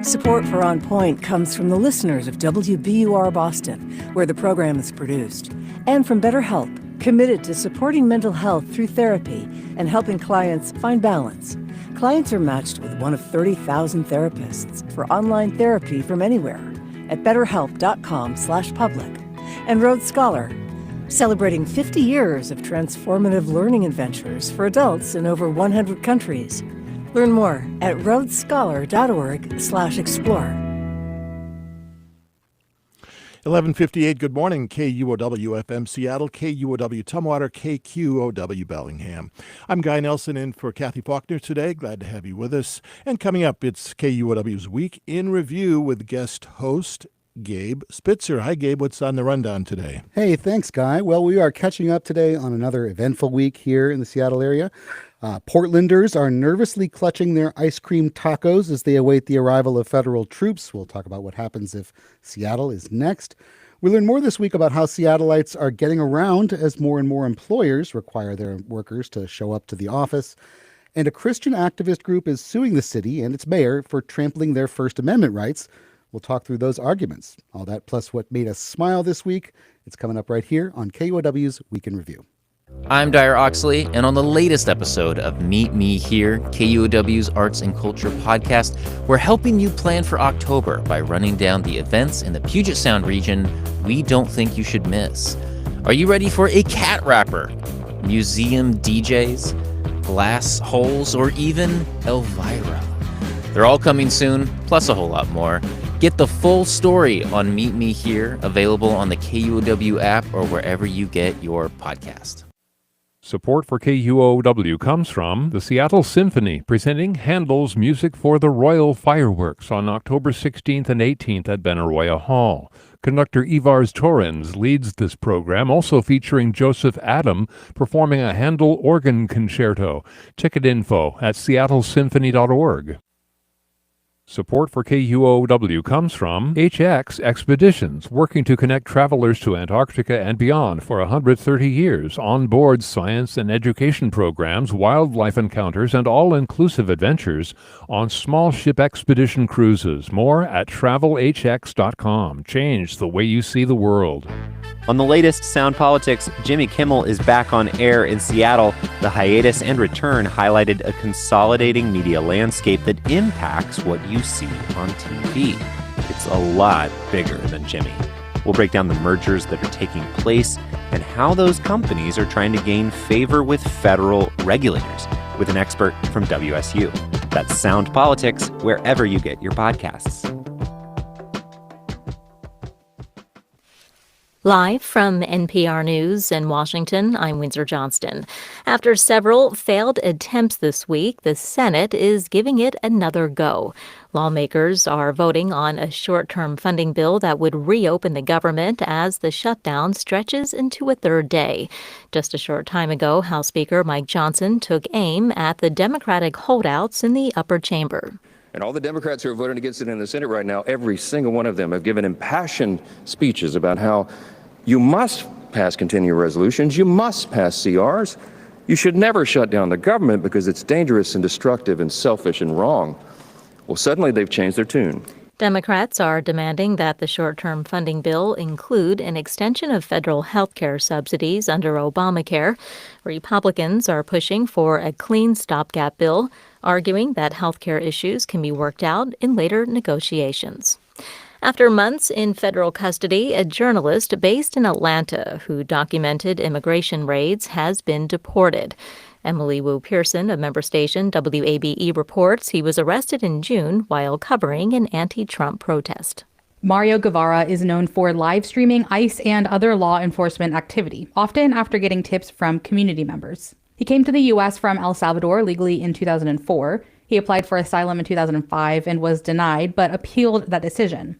Support for On Point comes from the listeners of WBUR Boston, where the program is produced, and from BetterHelp, committed to supporting mental health through therapy and helping clients find balance. Clients are matched with one of 30,000 therapists for online therapy from anywhere at betterhelp.com/public. And Rhodes Scholar, celebrating 50 years of transformative learning adventures for adults in over 100 countries. Learn more at rhodesscholar.org/explore. 11:58, good morning, KUOW-FM Seattle, KUOW Tumwater, KQOW Bellingham. I'm Guy Nelson in for Kathy Faulkner today. Glad to have you with us. And coming up, it's KUOW's Week in Review with guest host Gabe Spitzer. Hi, Gabe. What's on the rundown today? Hey, thanks, Guy. Well, we are catching up today on another eventful week here in the Seattle area. Portlanders are nervously clutching their ice cream tacos as they await the arrival of federal troops. We'll talk about what happens if Seattle is next. We learn more this week about how Seattleites are getting around as more and more employers require their workers to show up to the office. And a Christian activist group is suing the city and its mayor for trampling their First Amendment rights. We'll talk through those arguments. All that plus what made us smile this week. It's coming up right here on KUOW's Week in Review. I'm Dyer Oxley, and on the latest episode of Meet Me Here, KUOW's Arts and Culture podcast, we're helping you plan for October by running down the events in the Puget Sound region we don't think you should miss. Are you ready for a cat rapper, museum DJs, glass holes, or even Elvira? They're all coming soon, plus a whole lot more. Get the full story on Meet Me Here, available on the KUOW app or wherever you get your podcast. Support for KUOW comes from the Seattle Symphony, presenting Handel's Music for the Royal Fireworks on October 16th and 18th at Benaroya Hall. Conductor Ivars Torrens leads this program, also featuring Joseph Adam performing a Handel organ concerto. Ticket info at seattlesymphony.org. Support for KUOW comes from HX Expeditions, working to connect travelers to Antarctica and beyond for 130 years, on-board science and education programs, wildlife encounters, and all-inclusive adventures on small ship expedition cruises. More at travelhx.com. Change the way you see the world. On the latest Sound Politics, Jimmy Kimmel is back on air in Seattle. The hiatus and return highlighted a consolidating media landscape that impacts what you see on TV. It's a lot bigger than Jimmy. We'll break down the mergers that are taking place and how those companies are trying to gain favor with federal regulators with an expert from WSU. That's Sound Politics, wherever you get your podcasts. Live from NPR News in Washington, I'm Windsor Johnston. After several failed attempts this week, the Senate is giving it another go. Lawmakers are voting on a short-term funding bill that would reopen the government as the shutdown stretches into a third day. Just a short time ago, House Speaker Mike Johnson took aim at the Democratic holdouts in the upper chamber. And all the Democrats who are voting against it in the Senate right now, every single one of them have given impassioned speeches about how you must pass continuing resolutions, you must pass CRs, you should never shut down the government because it's dangerous and destructive and selfish and wrong. Well, suddenly they've changed their tune. Democrats are demanding that the short-term funding bill include an extension of federal health care subsidies under Obamacare. Republicans are pushing for a clean stopgap bill, arguing that health care issues can be worked out in later negotiations. After months in federal custody, a journalist based in Atlanta who documented immigration raids has been deported. Emily Wu Pearson of member station WABE reports he was arrested in June while covering an anti-Trump protest. Mario Guevara is known for live streaming ICE and other law enforcement activity, often after getting tips from community members. He came to the U.S. from El Salvador legally in 2004. He applied for asylum in 2005 and was denied, but appealed that decision.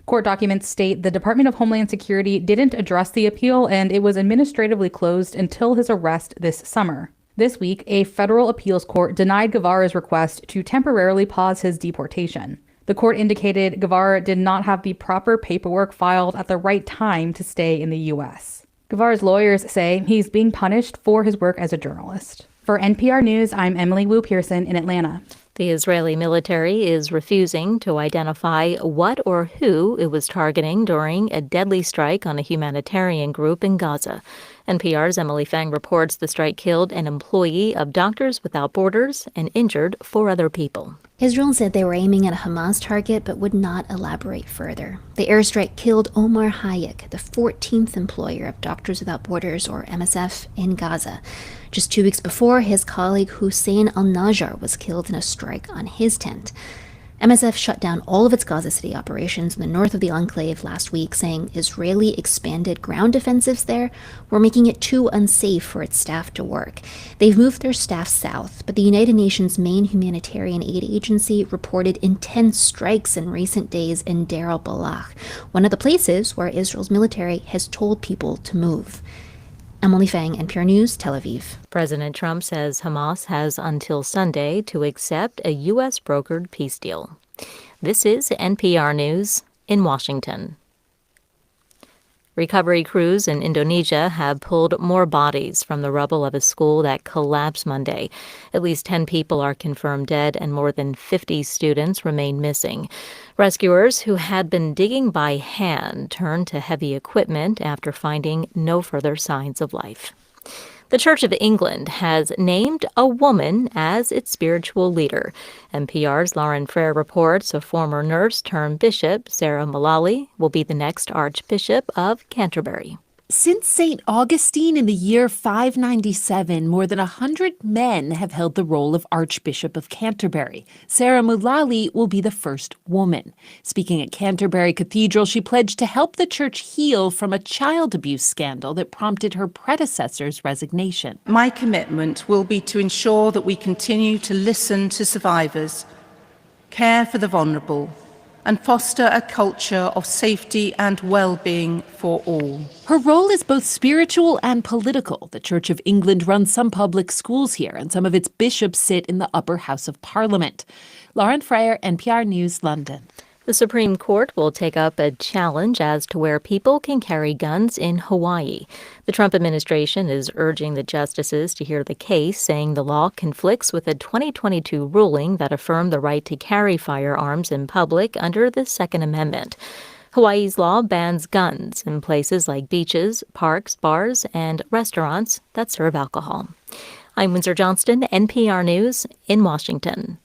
Court documents state the Department of Homeland Security didn't address the appeal, and it was administratively closed until his arrest this summer. This week, a federal appeals court denied Guevara's request to temporarily pause his deportation. The court indicated Guevara did not have the proper paperwork filed at the right time to stay in the U.S. Guevara's lawyers say he's being punished for his work as a journalist. For NPR News, I'm Emily Wu Pearson in Atlanta. The Israeli military is refusing to identify what or who it was targeting during a deadly strike on a humanitarian group in Gaza. NPR's Emily Fang reports the strike killed an employee of Doctors Without Borders and injured 4 other people. Israel said they were aiming at a Hamas target but would not elaborate further. The airstrike killed Omar Hayek, the 14th employer of Doctors Without Borders, or MSF, in Gaza. Just 2 weeks before, his colleague Hussein al-Najjar was killed in a strike on his tent. MSF shut down all of its Gaza City operations in the north of the enclave last week, saying Israeli expanded ground offensives there were making it too unsafe for its staff to work. They've moved their staff south, but the United Nations' main humanitarian aid agency reported intense strikes in recent days in Deir al-Balah, one of the places where Israel's military has told people to move. Emily Fang, NPR News, Tel Aviv. President Trump says Hamas has until Sunday to accept a U.S.-brokered peace deal. This is NPR News in Washington. Recovery crews in Indonesia have pulled more bodies from the rubble of a school that collapsed Monday. At least 10 people are confirmed dead and more than 50 students remain missing. Rescuers who had been digging by hand turned to heavy equipment after finding no further signs of life. The Church of England has named a woman as its spiritual leader. NPR's Lauren Frere reports a former nurse turned bishop, Sarah Mullally, will be the next Archbishop of Canterbury. Since St. Augustine in the year 597, more than 100 men have held the role of Archbishop of Canterbury. Sarah Mullally will be the first woman. Speaking at Canterbury Cathedral, she pledged to help the church heal from a child abuse scandal that prompted her predecessor's resignation. My commitment will be to ensure that we continue to listen to survivors, care for the vulnerable, and foster a culture of safety and well-being for all. Her role is both spiritual and political. The Church of England runs some public schools here, and some of its bishops sit in the upper house of Parliament. Lauren Frere, NPR News, London. The Supreme Court will take up a challenge as to where people can carry guns in Hawaii. The Trump administration is urging the justices to hear the case, saying the law conflicts with a 2022 ruling that affirmed the right to carry firearms in public under the Second Amendment. Hawaii's law bans guns in places like beaches, parks, bars, and restaurants that serve alcohol. I'm Windsor Johnston, NPR News in Washington.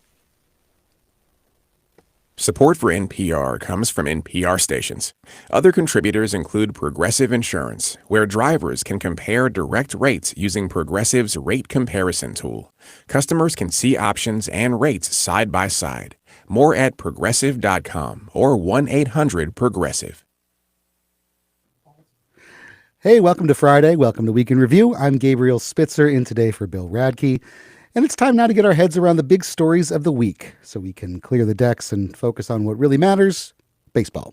Support for NPR comes from NPR stations. Other contributors include Progressive Insurance, where drivers can compare direct rates using Progressive's rate comparison tool. Customers can see options and rates side by side. More at progressive.com or 1-800-PROGRESSIVE. Hey, welcome to Friday. Welcome to Week in Review. I'm Gabriel Spitzer, in today for Bill Radke. And it's time now to get our heads around the big stories of the week so we can clear the decks and focus on what really matters, baseball.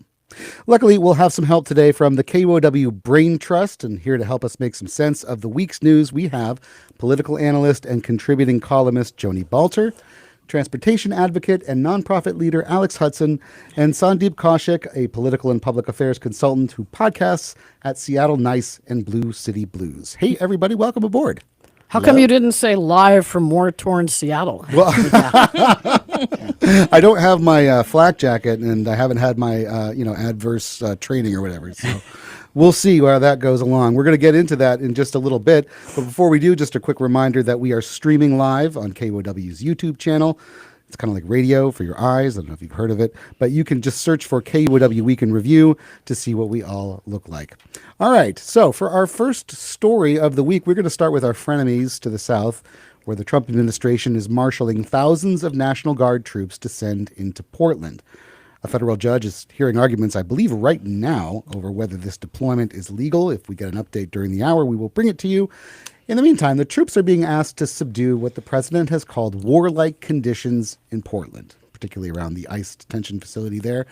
Luckily, we'll have some help today from the KUOW Brain Trust, and here to help us make some sense of the week's news, we have political analyst and contributing columnist Joni Balter, transportation advocate and nonprofit leader Alex Hudson, and Sandeep Kaushik, a political and public affairs consultant who podcasts at Seattle Nice and Blue City Blues. Hey, everybody, welcome aboard. How come you didn't say live from war-torn Seattle? Well, I don't have my flak jacket, and I haven't had my adverse training or whatever. So we'll see where that goes along. We're going to get into that in just a little bit. But before we do, just a quick reminder that we are streaming live on KUOW's YouTube channel. It's kind of like radio for your eyes. I don't know if you've heard of it, but you can just search for KUOW Week in Review to see what we all look like. All right, so for our first story of the week, we're going to start with our frenemies to the south, where the Trump administration is marshaling thousands of National Guard troops to send into Portland. A federal judge is hearing arguments, I believe, right now over whether this deployment is legal. If we get an update during the hour, we will bring it to you. In the meantime, the troops are being asked to subdue what the president has called warlike conditions in Portland, particularly around the ICE detention facility there.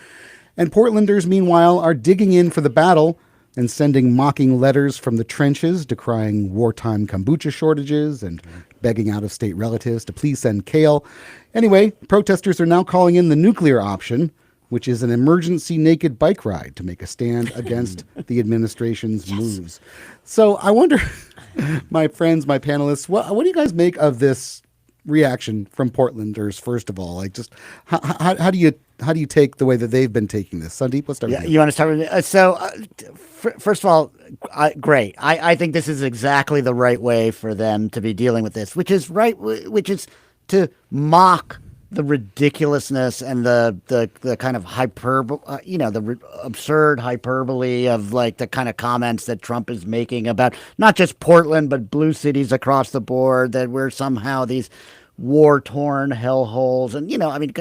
And Portlanders, meanwhile, are digging in for the battle and sending mocking letters from the trenches decrying wartime kombucha shortages and begging out-of-state relatives to please send kale. Anyway, protesters are now calling in the nuclear option, which is an emergency naked bike ride to make a stand against the administration's moves. So I wonder, my friends, my panelists, what do you guys make of this reaction from Portlanders? First of all, like, just how do you take the way that they've been taking this? Sandeep, let's start with you. You want to start with me? First of all, great. I think this is exactly the right way for them to be dealing with this, which is to mock the ridiculousness and the kind of hyperbole, the absurd hyperbole of like the kind of comments that Trump is making about not just Portland, but blue cities across the board, that we're somehow these war-torn hellholes. And,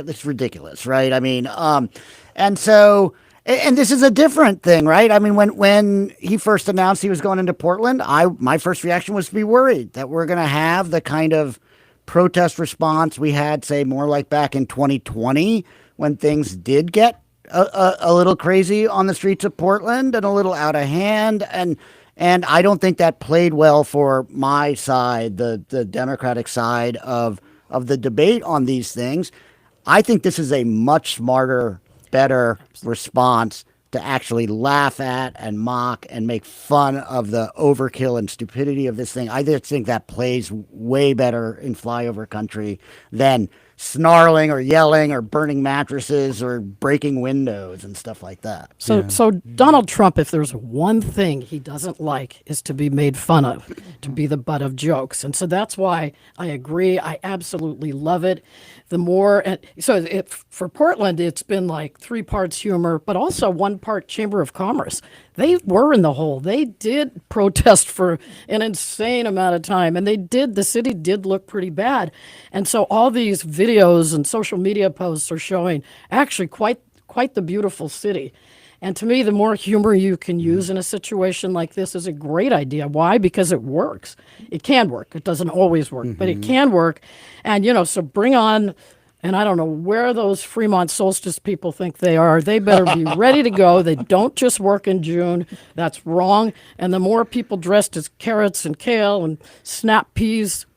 it's ridiculous, right? And this is a different thing, right? I mean, when he first announced he was going into Portland, my first reaction was to be worried that we're going to have the kind of protest response we had, say, more like back in 2020, when things did get a little crazy on the streets of Portland and a little out of hand. And I don't think that played well for my side, the Democratic side of the debate on these things. I think this is a much smarter, better response to actually laugh at and mock and make fun of the overkill and stupidity of this thing. I just think that plays way better in flyover country than snarling or yelling or burning mattresses or breaking windows and stuff like that. So Donald Trump, if there's one thing he doesn't like, is to be made fun of, to be the butt of jokes. And so that's why I agree. I absolutely love it. For Portland, it's been like 3 parts humor, but also 1 part Chamber of Commerce. They were in the hole. They did protest for an insane amount of time, and the city did look pretty bad. And so all these videos and social media posts are showing actually quite the beautiful city. And to me, the more humor you can use in a situation like this is a great idea. Why? Because it works. It can work. It doesn't always work, but it can work. And, so bring on, and I don't know where those Fremont solstice people think they are. They better be ready to go. They don't just work in June. That's wrong. And the more people dressed as carrots and kale and snap peas,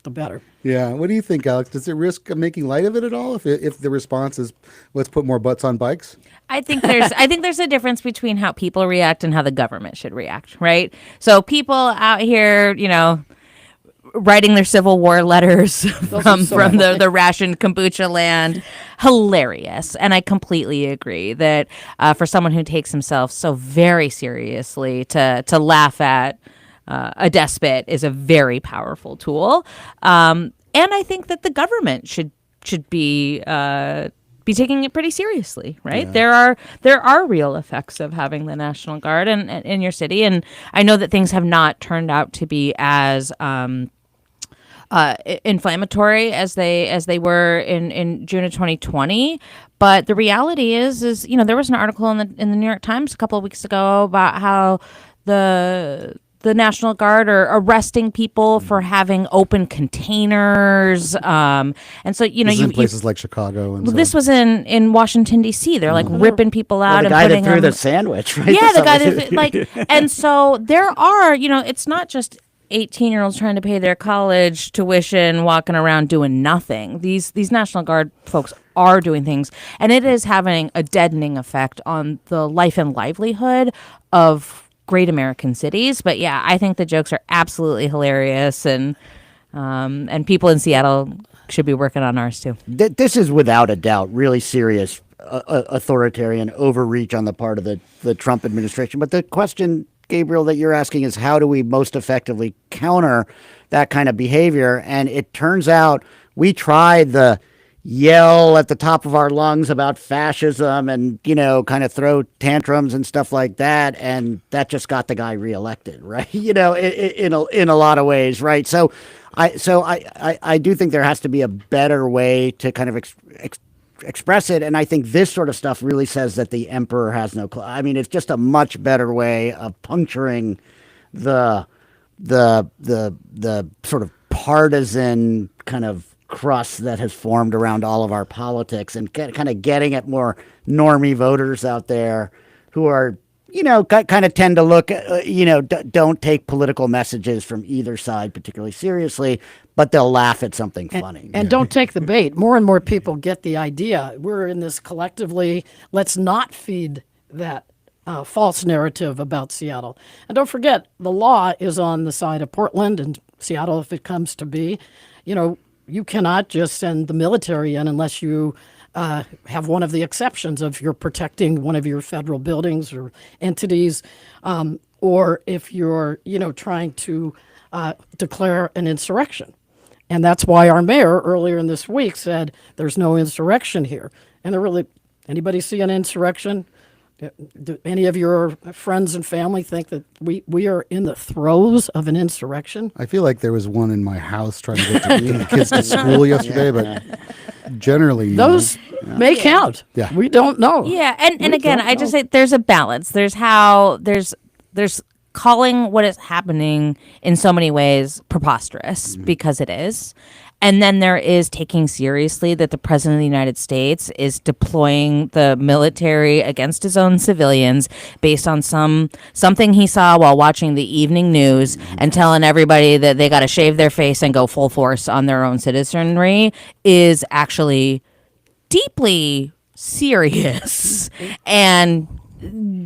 the better. Yeah. What do you think, Alex? Does it risk making light of it at all if the response is, let's put more butts on bikes? I think there's a difference between how people react and how the government should react, right? So people out here, writing their Civil War letters from the rationed kombucha land, hilarious. And I completely agree that for someone who takes himself so very seriously, to laugh at a despot is a very powerful tool. And I think that the government should be taking it pretty seriously, right? Yeah. There are real effects of having the National Guard in your city, and I know that things have not turned out to be as inflammatory as they were in June of 2020. But the reality is there was an article in the New York Times a couple of weeks ago about how the National Guard are arresting people for having open containers. And so, in places like Chicago. And this was in Washington, D.C. They're like ripping people out. The guy that threw the sandwich, right? Yeah, the guy that and so there are, it's not just 18-year-olds trying to pay their college tuition, walking around doing nothing. These National Guard folks are doing things, and it is having a deadening effect on the life and livelihood of great American cities. But yeah, I think the jokes are absolutely hilarious, and people in Seattle should be working on ours too. This is without a doubt really serious authoritarian overreach on the part of the Trump administration. But the question, Gabriel, that you're asking is how do we most effectively counter that kind of behavior? And it turns out we tried the yell at the top of our lungs about fascism and, kind of throw tantrums and stuff like that. And that just got the guy reelected, right? In a lot of ways, right? So I do think there has to be a better way to kind of express it. And I think this sort of stuff really says that the emperor has no clue. I mean, it's just a much better way of puncturing the sort of partisan kind of crust that has formed around all of our politics, and kind of getting at more normie voters out there who are kind of tend to look, don't take political messages from either side particularly seriously, but they'll laugh at something funny. And don't take the bait. More and more people get the idea. We're in this collectively. Let's not feed that false narrative about Seattle. And don't forget, the law is on the side of Portland and Seattle if it comes to be. You cannot just send the military in unless you have one of the exceptions of you're protecting one of your federal buildings or entities, or if you're, trying to declare an insurrection. And that's why our mayor earlier in this week said there's no insurrection here. And anybody see an insurrection? Do any of your friends and family think that we are in the throes of an insurrection? I feel like there was one in my house trying to get the kids to school yesterday, but generally those may count. Yeah, we don't know. Yeah, and again, I just say there's a balance. There's calling what is happening in so many ways preposterous because it is. And then there is taking seriously that the president of the United States is deploying the military against his own civilians based on something he saw while watching the evening news and telling everybody that they got to shave their face and go full force on their own citizenry is actually deeply serious. And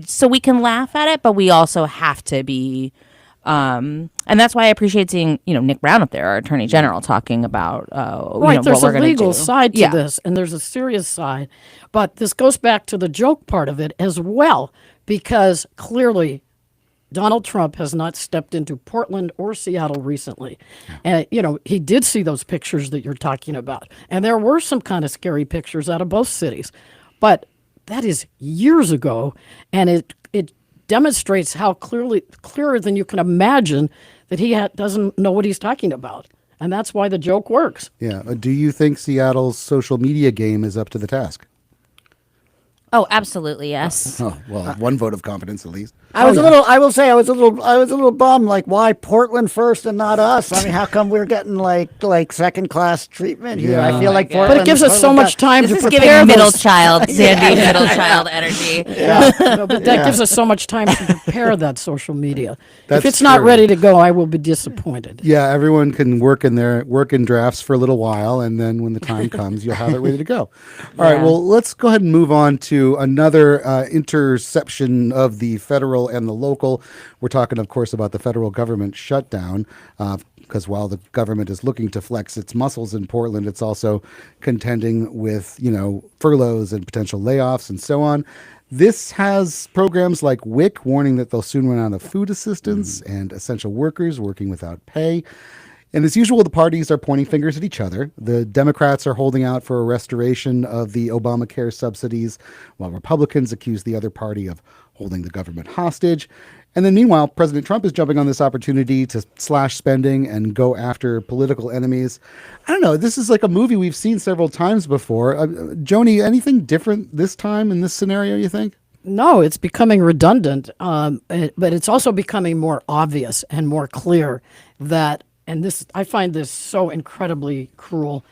so we can laugh at it, but we also have to be and that's why I appreciate seeing, Nick Brown up there, our Attorney General, talking about right. There's a legal side to this, and there's a serious side. But this goes back to the joke part of it as well, because clearly Donald Trump has not stepped into Portland or Seattle recently. And, he did see those pictures that you're talking about. And there were some kind of scary pictures out of both cities. But that is years ago, and it demonstrates how clearer than you can imagine that he doesn't know what he's talking about. And that's why the joke works. Yeah. Do you think Seattle's social media game is up to the task? Oh, absolutely, yes. Oh, well, one vote of confidence at least. I was a little bummed. Like, why Portland first and not us? I mean, how come we're getting like second class treatment here? Yeah. I feel like Portland. But it gives us so much time This to is prepare. giving middle child, Sandy, middle child energy. Yeah. No, but that gives us so much time to prepare that social media. That's if it's not true. ready to go, I will be disappointed. Yeah, everyone can work in drafts for a little while, and then when the time comes, you'll have it ready to go. All right, well, let's go ahead and move on to another interception of the federal and the local. We're talking, of course, about the federal government shutdown, because while the government is looking to flex its muscles in Portland, it's also contending with, furloughs and potential layoffs and so on. This has programs like WIC warning that they'll soon run out of food assistance and essential workers working without pay. And as usual, the parties are pointing fingers at each other. The Democrats are holding out for a restoration of the Obamacare subsidies, while Republicans accuse the other party of holding the government hostage. And then meanwhile, President Trump is jumping on this opportunity to slash spending and go after political enemies. I don't know. This is like a movie we've seen several times before. Joni, anything different this time in this scenario, you think? No, it's becoming redundant, but it's also becoming more obvious and more clear that, and this, I find this so incredibly cruel.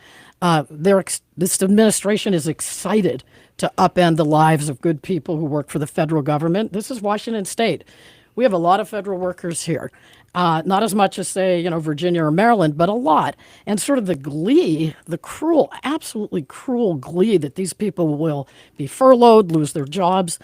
This administration is excited to upend the lives of good people who work for the federal government. This is Washington State. We have a lot of federal workers here. Not as much as, say, Virginia or Maryland, but a lot. And sort of the glee, the cruel, absolutely cruel glee that these people will be furloughed, lose their jobs.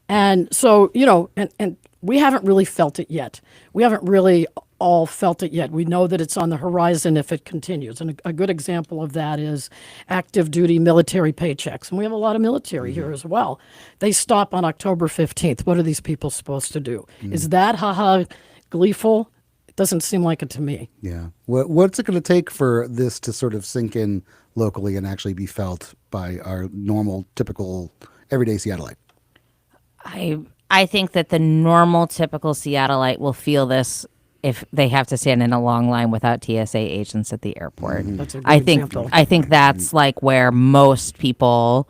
And so, and we haven't really felt it yet. We haven't really all felt it yet. We know that it's on the horizon if it continues. And a good example of that is active duty military paychecks. And we have a lot of military here as well. They stop on October 15th. What are these people supposed to do? Is that gleeful? It doesn't seem like it to me. Yeah. What's it going to take for this to sort of sink in locally and actually be felt by our normal, typical, everyday Seattleite? I think that the normal, typical Seattleite will feel this if they have to stand in a long line without TSA agents at the airport. That's a good example. I think that's like where most people.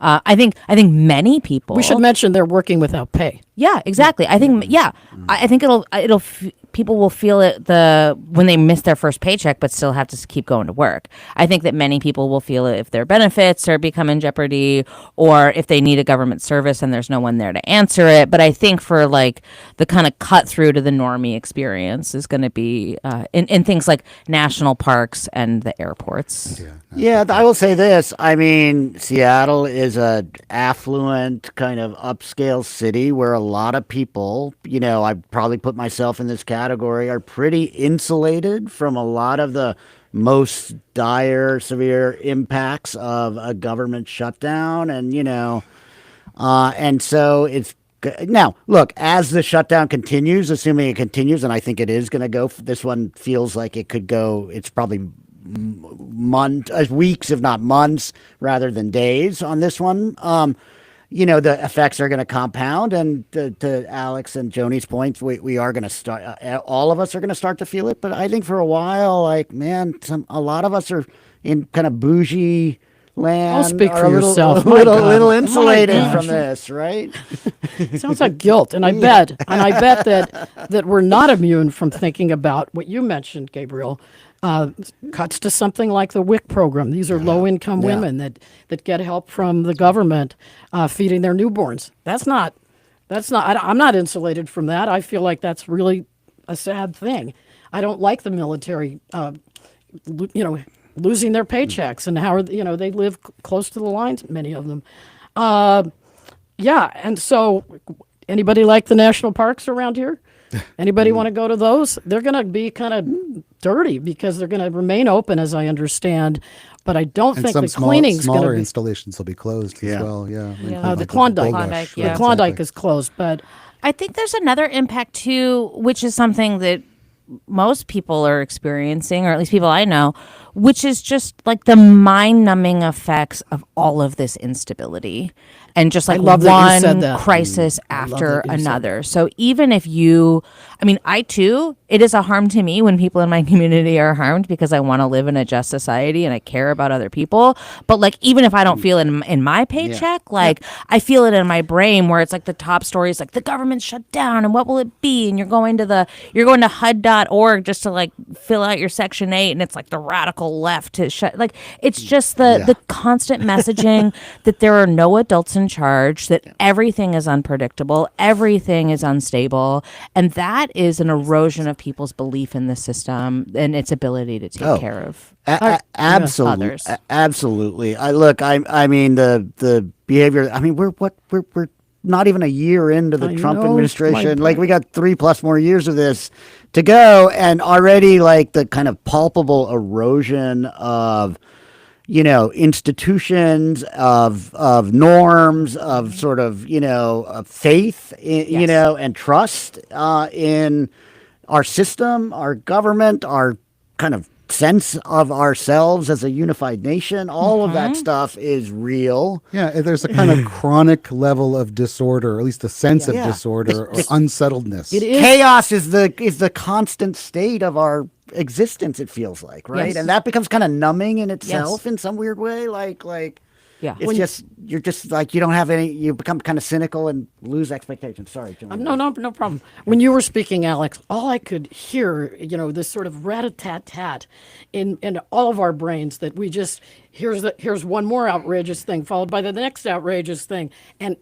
I think many people. We should mention they're working without pay. Yeah, exactly. I think I think people will feel it when they miss their first paycheck but still have to keep going to work. I think that many people will feel it if their benefits are become in jeopardy or if they need a government service and there's no one there to answer it. But I think for like the kind of cut through to the normie experience is going to be in things like national parks and the airports. Yeah, I will say this. I mean, Seattle is a affluent kind of upscale city where a lot of people, you know, I probably put myself in this category, are pretty insulated from a lot of the most dire, severe impacts of a government shutdown. And, you know, and so it's now, look, as the shutdown continues, assuming it continues, and I think it is going to go, this one feels like it could go, it's probably weeks, if not months, rather than days on this one. You know, the effects are going to compound. And to Alex and Joni's points, we are going to start, all of us are going to start to feel it. But I think for a while, like, man, a lot of us are in kind of bougie land. I'll speak for yourself. A little insulated from this, right? Sounds like guilt. And I bet that we're not immune from thinking about what you mentioned, Gabriel. Cuts to something like the WIC program. These are low-income women that get help from the government feeding their newborns. I'm not insulated from that. I feel like that's really a sad thing. I don't like the military, losing their paychecks and how, they live close to the lines, many of them. And so anybody like the national parks around here? Anybody want to go to those? They're going to be kind of dirty because they're going to remain open, as I understand. But I don't think the cleaning's going to be... installations will be closed as well. The Klondike. The Klondike is closed. But I think there's another impact too, which is something that most people are experiencing, or at least people I know, which is just like the mind-numbing effects of all of this instability. And just like one crisis after another. So even if I too, it is a harm to me when people in my community are harmed because I want to live in a just society and I care about other people. But like, even if I don't feel it in my paycheck, I feel it in my brain where it's like the top stories, like the government shut down and what will it be? And you're going to HUD.org just to like fill out your Section 8 and it's like the radical left to shut, like, it's just the constant messaging that there are no adults in charge, that everything is unpredictable, everything is unstable, and that is an erosion of people's belief in the system and its ability to take care of others. Absolutely. I mean the behavior. I mean we're not even a year into the Trump administration. Like we got 3+ more years of this to go, and already like the kind of palpable erosion of institutions, of norms, of sort of, of faith, and trust in our system, our government, our kind of sense of ourselves as a unified nation. All of that stuff is real. Yeah, there's a kind of chronic level of disorder, or at least a sense of disorder or unsettledness. It is. Chaos is the constant state of our existence, it feels like, right? Yes. And that becomes kind of numbing in itself in some weird way. It's you're just like, you don't have any, you become kind of cynical and lose expectations. Sorry, Joni. No problem. When you were speaking, Alex, all I could hear, this sort of rat-a-tat-tat in all of our brains, that we just, here's one more outrageous thing followed by the next outrageous thing, and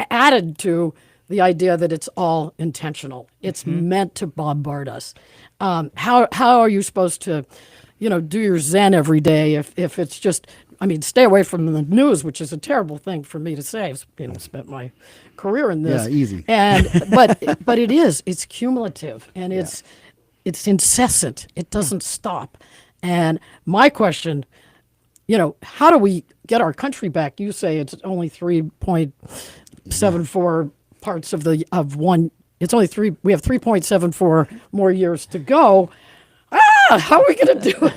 added to the idea that it's all intentional. It's meant to bombard us. How are you supposed to, do your Zen every day if it's just, stay away from the news, which is a terrible thing for me to say. I've spent my career in this. Yeah, easy. And but it's cumulative and it's incessant. It doesn't stop. And my question, how do we get our country back? You say it's only 3.74 parts of one. It's only three. We have 3.74 more years to go. How are we going to do it?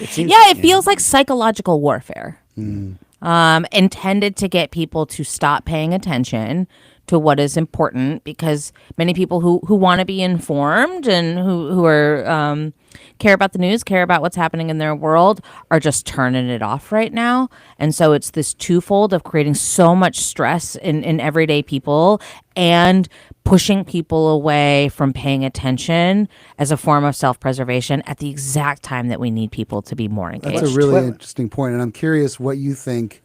It feels like psychological warfare, intended to get people to stop paying attention, to what is important, because many people who want to be informed and who are care about the news, care about what's happening in their world, are just turning it off right now. And so it's this twofold of creating so much stress in everyday people and pushing people away from paying attention as a form of self-preservation at the exact time that we need people to be more engaged. That's a really interesting point, and I'm curious what you think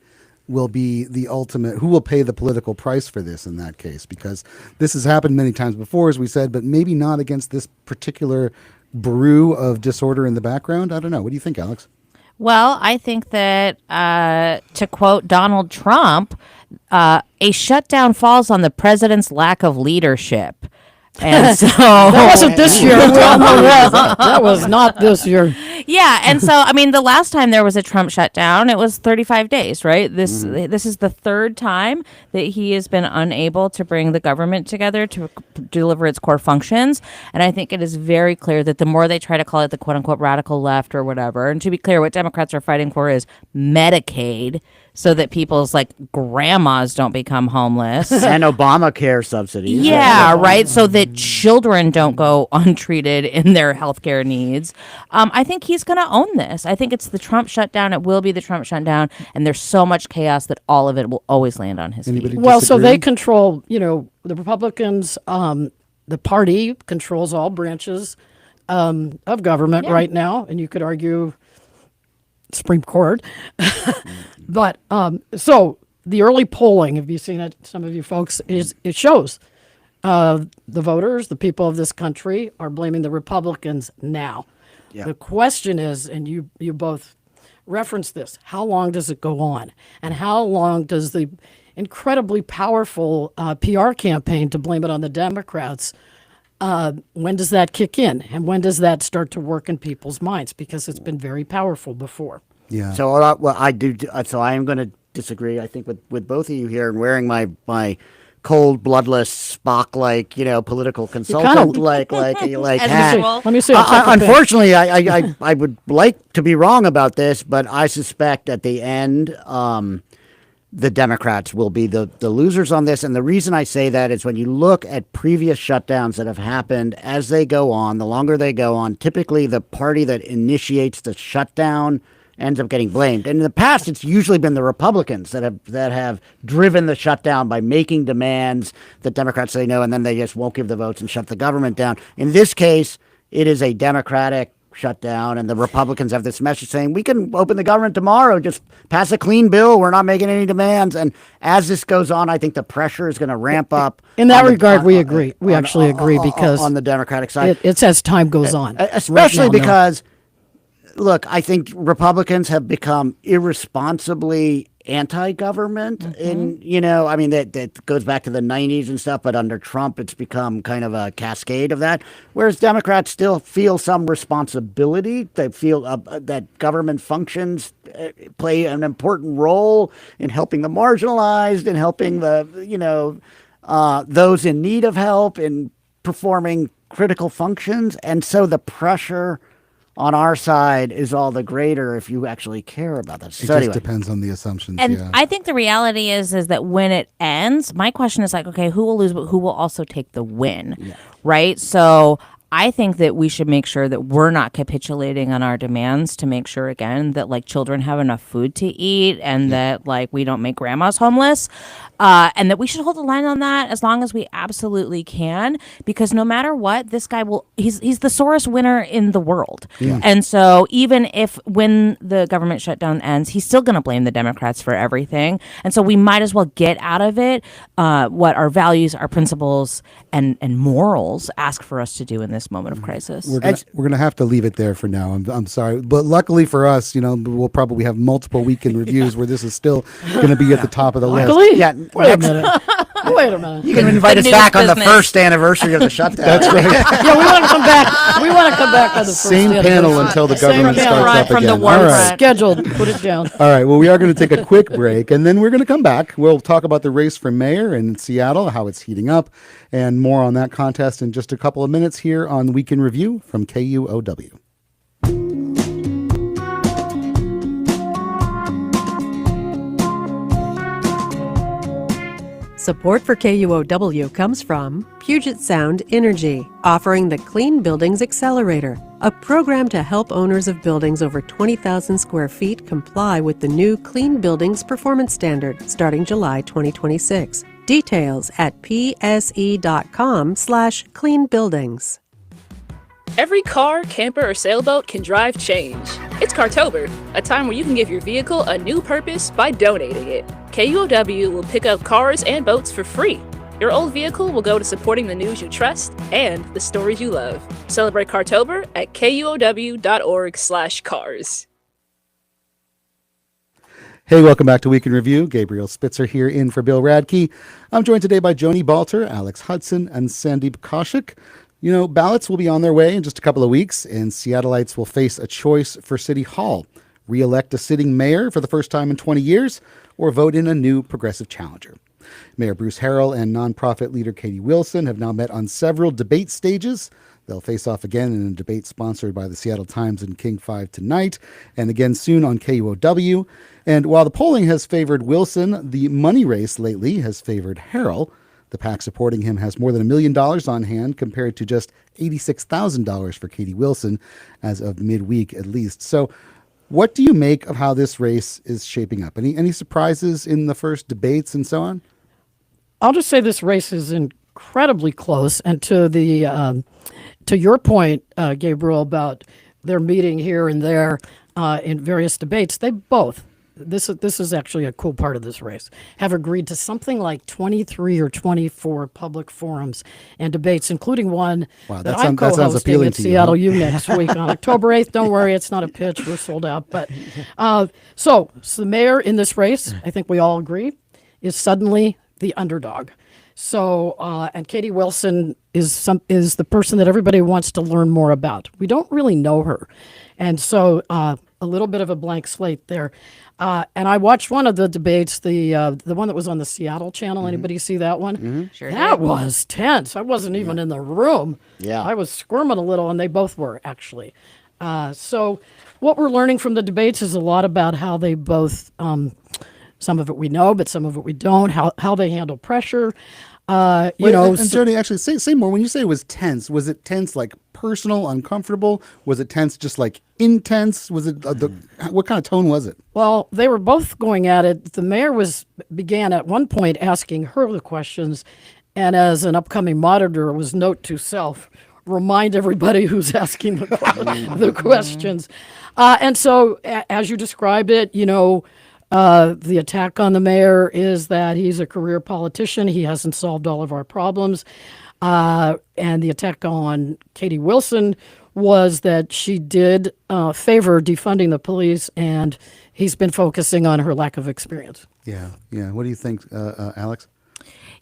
will be the ultimate, who will pay the political price for this in that case, because this has happened many times before, as we said, but maybe not against this particular brew of disorder in the background. I don't know. What do you think, Alex? Well, I think that, to quote Donald Trump, a shutdown falls on the president's lack of leadership. And so that wasn't this year. We all know that. That was not this year. Yeah, and so I mean, the last time there was a Trump shutdown, it was 35 days, right? This is the third time that he has been unable to bring the government together to deliver its core functions. And I think it is very clear that the more they try to call it the quote unquote radical left or whatever, and to be clear, what Democrats are fighting for is Medicaid, so that people's like grandmas don't become homeless. And Obamacare subsidies. Yeah, right. So that children don't go untreated in their healthcare needs. I think he's going to own this. I think it's the Trump shutdown. It will be the Trump shutdown. And there's so much chaos that all of it will always land on his feet. Well, so they control, the Republicans, the party controls all branches of government right now. And you could argue Supreme Court. But so the early polling, have you seen it, some of you folks, it shows the voters, the people of this country, are blaming the Republicans now. Yeah. The question is, and you both referenced this, how long does it go on? And how long does the incredibly powerful PR campaign to blame it on the Democrats, when does that kick in? And when does that start to work in people's minds? Because it's been very powerful before. Yeah. So, I do. So I am going to disagree, I think, with both of you here, and wearing my cold, bloodless Spock-like, political consultant like hat. Let me see. Unfortunately, I would like to be wrong about this, but I suspect at the end, the Democrats will be the losers on this. And the reason I say that is when you look at previous shutdowns that have happened, as they go on, the longer they go on, typically the party that initiates the shutdown ends up getting blamed. And in the past, it's usually been the Republicans that have driven the shutdown by making demands that Democrats say no, and then they just won't give the votes and shut the government down. In this case, it is a Democratic shutdown, and the Republicans have this message saying, we can open the government tomorrow, just pass a clean bill, we're not making any demands. And as this goes on, I think the pressure is going to ramp up. In that regard, we agree. We actually agree, because on the Democratic side, it's as time goes on. Especially right now, because, look, I think Republicans have become irresponsibly anti-government. And, that goes back to the 90s and stuff, but under Trump, it's become kind of a cascade of that. Whereas Democrats still feel some responsibility. They feel that government functions play an important role in helping the marginalized, in helping those in need of help, in performing critical functions. And so the pressure on our side is all the greater if you actually care about that. It just depends on the assumptions. And I think the reality is that when it ends, my question is like, okay, who will lose, but who will also take the win, right? So I think that we should make sure that we're not capitulating on our demands to make sure, again, that like children have enough food to eat, and that like we don't make grandmas homeless. And that we should hold the line on that as long as we absolutely can, because no matter what, this guy he's the sorest winner in the world. Yeah. And so even if when the government shutdown ends, he's still going to blame the Democrats for everything. And so we might as well get out of it what our values, our principles, and morals ask for us to do in this moment of crisis. We're going to have to leave it there for now. I'm sorry. But luckily for us, we'll probably have multiple weekend reviews where this is still going to be at the top of the list. Yeah. Wait a minute. You can invite us back on the first anniversary of the shutdown. That's right. Yeah, we want to come back. We want to come back on the first same panel until the government starts up again. All right. Scheduled. Put it down. All right. Well, we are going to take a quick break, and then we're going to come back. We'll talk about the race for mayor in Seattle, how it's heating up, and more on that contest in just a couple of minutes here on Week in Review from KUOW. Support for KUOW comes from Puget Sound Energy, offering the Clean Buildings Accelerator, a program to help owners of buildings over 20,000 square feet comply with the new Clean Buildings Performance Standard starting July 2026. Details at pse.com/cleanbuildings. Every car, camper, or sailboat can drive change. It's Cartober, a time where you can give your vehicle a new purpose by donating it. KUOW will pick up cars and boats for free. Your old vehicle will go to supporting the news you trust and the stories you love. Celebrate Cartober at kuow.org/cars. Hey, welcome back to Week in Review. Gabriel Spitzer here in for Bill Radke. I'm joined today by Joni Balter, Alex Hudson, and Sandeep Kaushik. You know, ballots will be on their way in just a couple of weeks, and Seattleites will face a choice for City Hall: re-elect a sitting mayor for the first time in 20 years, or vote in a new progressive challenger. Mayor Bruce Harrell and nonprofit leader Katie Wilson have now met on several debate stages. They'll face off again in a debate sponsored by the Seattle Times and King 5 tonight, and again soon on KUOW. And while the polling has favored Wilson, the money race lately has favored Harrell. The PAC supporting him has more than $1 million on hand, compared to just $86,000 for Katie Wilson as of midweek at least. So what do you make of how this race is shaping up? Any surprises in the first debates and so on? I'll just say this race is incredibly close. And to the to your point, Gabriel, about their meeting here and there in various debates, they both, this is actually a cool part of this race, have agreed to something like 23 or 24 public forums and debates, including one that I'm co-hosting at Seattle U next week on October 8th. Don't worry, it's not a pitch. We're sold out. But so the mayor in this race, I think we all agree, is suddenly the underdog. So, and Katie Wilson is the person that everybody wants to learn more about. We don't really know her. And so a little bit of a blank slate there. And I watched one of the debates, the one that was on the Seattle channel. Mm-hmm. Anybody see that one? Mm-hmm. Sure that did. was tense. I wasn't even in the room. Yeah. I was squirming a little, and they both were, actually. So what we're learning from the debates is a lot about how they both, some of it we know, but some of it we don't, how they handle pressure. Joni, actually, say more. When you say it was it tense like personal, uncomfortable? Was it tense just like intense? Was it what kind of tone was it? Well, they were both going at it. The mayor began at one point asking her the questions, and as an upcoming monitor, was note to self: remind everybody who's asking the questions. And so, as you described it, the attack on the mayor is that he's a career politician. He hasn't solved all of our problems. And the attack on Katie Wilson was that she did favor defunding the police, and he's been focusing on her lack of experience. Yeah. What do you think, Alex?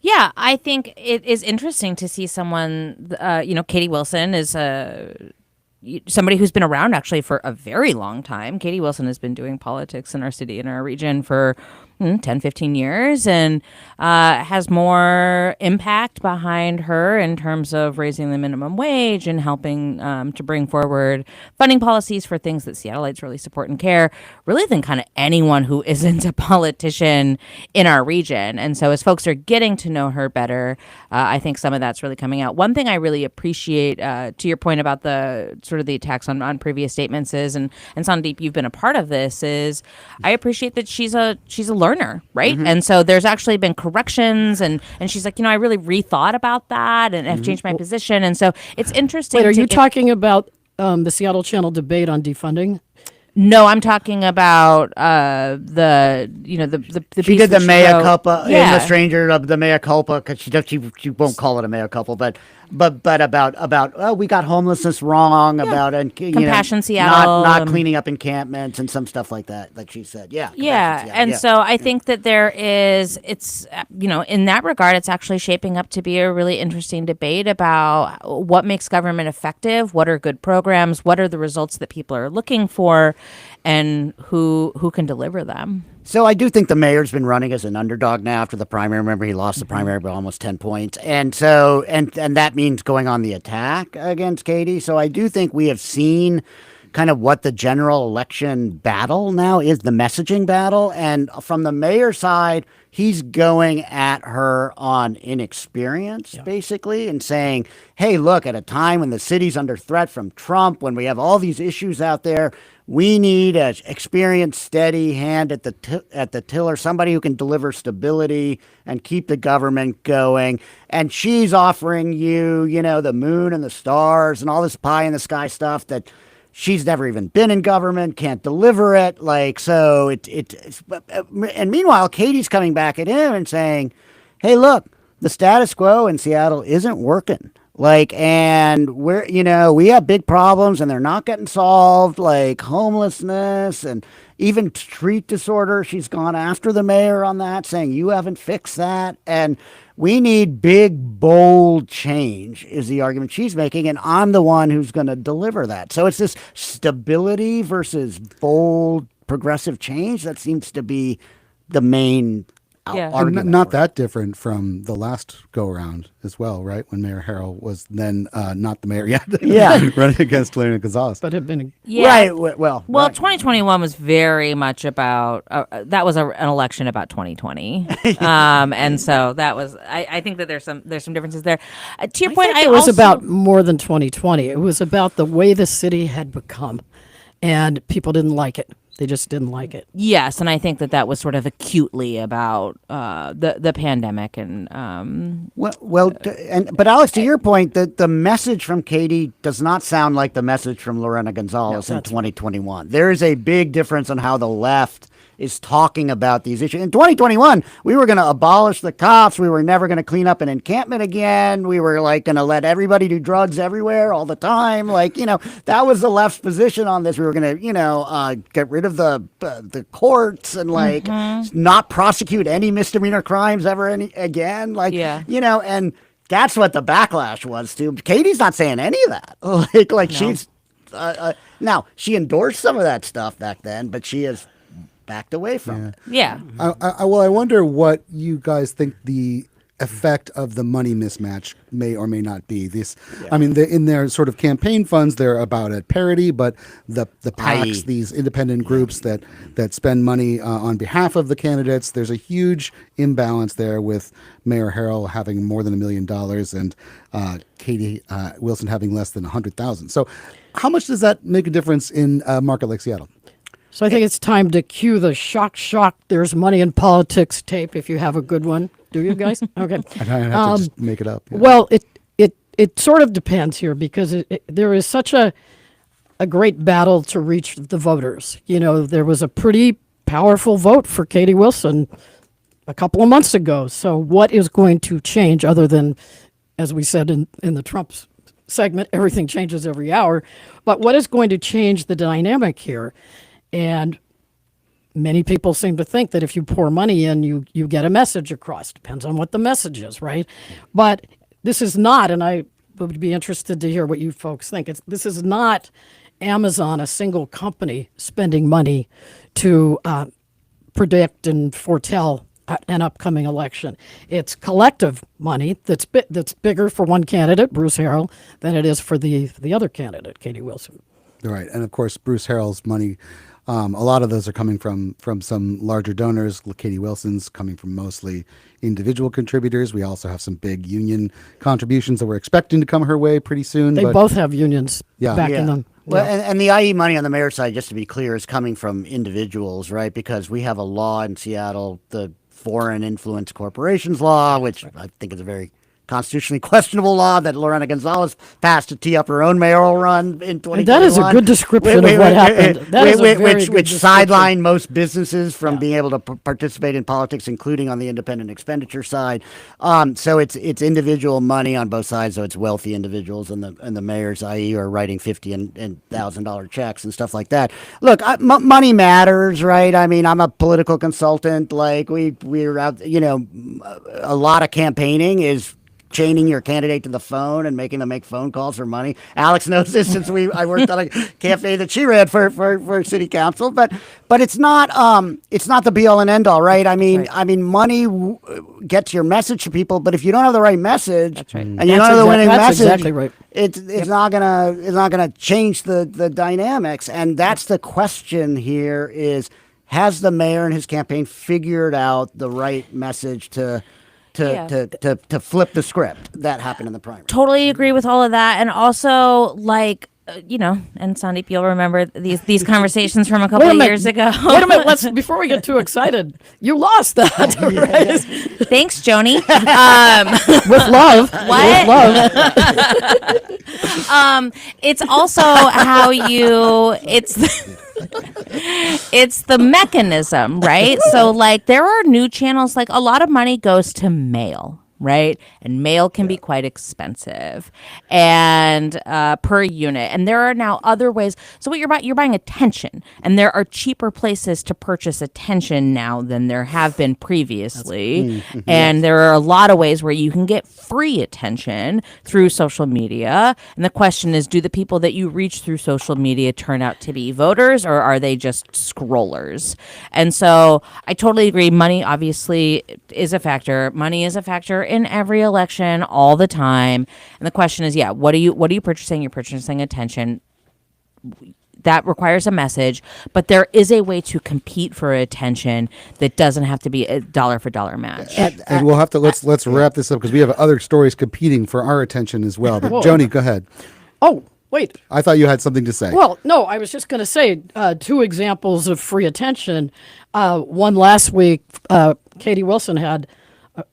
Yeah, I think it is interesting to see someone, Katie Wilson is somebody who's been around actually for a very long time. Katie Wilson has been doing politics in our city, in our region for 10, 15 years, and has more impact behind her in terms of raising the minimum wage and helping to bring forward funding policies for things that Seattleites really support and care, really than kind of anyone who isn't a politician in our region. And so as folks are getting to know her better, I think some of that's really coming out. One thing I really appreciate, to your point about the sort of the attacks on previous statements is, and Sandeep, you've been a part of this, is I appreciate that she's a learner, right? Mm-hmm. And so there's actually been corrections, and she's like, I really rethought about that and have changed my position. And so it's interesting. Wait, are you talking about the Seattle Channel debate on defunding? No, I'm talking about the she did the mea culpa in The Stranger of the mea culpa, because she won't call it a mea culpa, but about we got homelessness wrong, about Compassion Seattle, not cleaning up encampments and some stuff like that, like she said. So I think that there is, it's in that regard, it's actually shaping up to be a really interesting debate about what makes government effective, what are good programs, what are the results that people are looking for, and who can deliver them. So I do think the mayor's been running as an underdog now after the primary. Remember, he lost the primary by almost 10 points. And so, and that means going on the attack against Katie. So I do think we have seen kind of what the general election battle now is, the messaging battle. And from the mayor's side, he's going at her on inexperience, basically, and saying, hey, look, at a time when the city's under threat from Trump, when we have all these issues out there, we need an experienced, steady hand at the tiller, somebody who can deliver stability and keep the government going. And she's offering you, you know, the moon and the stars and all this pie in the sky stuff that she's never even been in government, can't deliver it. Like, so and meanwhile, Katie's coming back at him and saying, hey, look, the status quo in Seattle isn't working. Like, and we have big problems and they're not getting solved, like homelessness and even street disorder. She's gone after the mayor on that, saying you haven't fixed that. And we need big, bold change is the argument she's making. And I'm the one who's going to deliver that. So it's this stability versus bold, progressive change that seems to be the main argument. Not that different from the last go-around as well, right? When Mayor Harrell was then not the mayor yet. Running against Lorena Gonzalez. But had been right. Well, 2021 was very much about that was an election about 2020, and so that was. I think that there's some differences there. To your point, it was about more than 2020. It was about the way the city had become, and people didn't like it. They just didn't like it. Yes, and I think that was sort of acutely about the pandemic and. But Alex, to your point, the message from Katie does not sound like the message from Lorena Gonzalez in 2021. There is a big difference on how the left is talking about these issues. In 2021, we were going to abolish the cops. We were never going to clean up an encampment again. We were like going to let everybody do drugs everywhere all the time. Like, that was the left's position on this. We were going to, get rid of the courts and not prosecute any misdemeanor crimes ever again. And that's what the backlash was too. Katie's not saying any of that. She's now she endorsed some of that stuff back then, but she has backed away from it. Yeah. I wonder what you guys think the effect of the money mismatch may or may not be. I mean, in their sort of campaign funds, they're about at parity, but the PACs, these independent groups that spend money on behalf of the candidates, there's a huge imbalance there with Mayor Harrell having more than $1 million and Katie Wilson having less than $100,000. So how much does that make a difference in a market like Seattle? So I think it's time to cue the shock, there's money in politics tape if you have a good one. Do you guys? Okay. I have to just make it up. Yeah. Well, it sort of depends here because there is such a great battle to reach the voters. There was a pretty powerful vote for Katie Wilson a couple of months ago. So what is going to change other than, as we said in the Trump segment, everything changes every hour. But what is going to change the dynamic here? And many people seem to think that if you pour money in, you get a message across. Depends on what the message is, right? But this is not, and I would be interested to hear what you folks think. This is not Amazon, a single company, spending money to predict and foretell an upcoming election. It's collective money that's bigger for one candidate, Bruce Harrell, than it is for the other candidate, Katie Wilson. Right, and of course, Bruce Harrell's money. A lot of those are coming from some larger donors. Katie Wilson's coming from mostly individual contributors. We also have some big union contributions that we're expecting to come her way pretty soon. They both have unions backing them. Well, and the IE money on the mayor's side, just to be clear, is coming from individuals, right? Because we have a law in Seattle, the Foreign Influence Corporations Law, which I think is a very constitutionally questionable law that Lorena Gonzalez passed to tee up her own mayoral run in 2021. And that is a good description of what happened. Which sidelined most businesses from being able to participate in politics, including on the independent expenditure side. So it's individual money on both sides. So it's wealthy individuals and the mayor's, i.e., are writing $50 and $1,000 checks and stuff like that. Look, money matters, right? I mean, I'm a political consultant. Like we're out, a lot of campaigning is chaining your candidate to the phone and making them make phone calls for money. Alex knows this since I worked on a campaign that she ran for city council. But it's not the be all and end all, right? I mean, money gets your message to people, but if you don't have the right message, and you don't have the winning message, exactly right. It's not gonna change the dynamics. And that's the question here: is has the mayor and his campaign figured out the right message to flip the script that happened in the primary? Totally agree with all of that. And also, like, and Sandeep, you'll remember these conversations from a couple of years ago. Wait a minute, before we get too excited, you lost that. Right? Thanks, Joni. With love. What? With love. It's also how it's the mechanism, right? So, like, there are new channels, like a lot of money goes to mail, right? And mail can be quite expensive and per unit. And there are now other ways. So what you're buying attention, and there are cheaper places to purchase attention now than there have been previously. And there are a lot of ways where you can get free attention through social media. And the question is, do the people that you reach through social media turn out to be voters, or are they just scrollers? And so I totally agree. Money obviously is a factor. Money is a factor in every election all the time. And the question is, what are you purchasing? You're purchasing attention. That requires a message, but there is a way to compete for attention that doesn't have to be a dollar for dollar match. And we'll have to let's wrap this up because we have other stories competing for our attention as well. But Joni, go ahead. Oh, wait. I thought you had something to say. Well, no, I was just going to say two examples of free attention. One last week, Katie Wilson had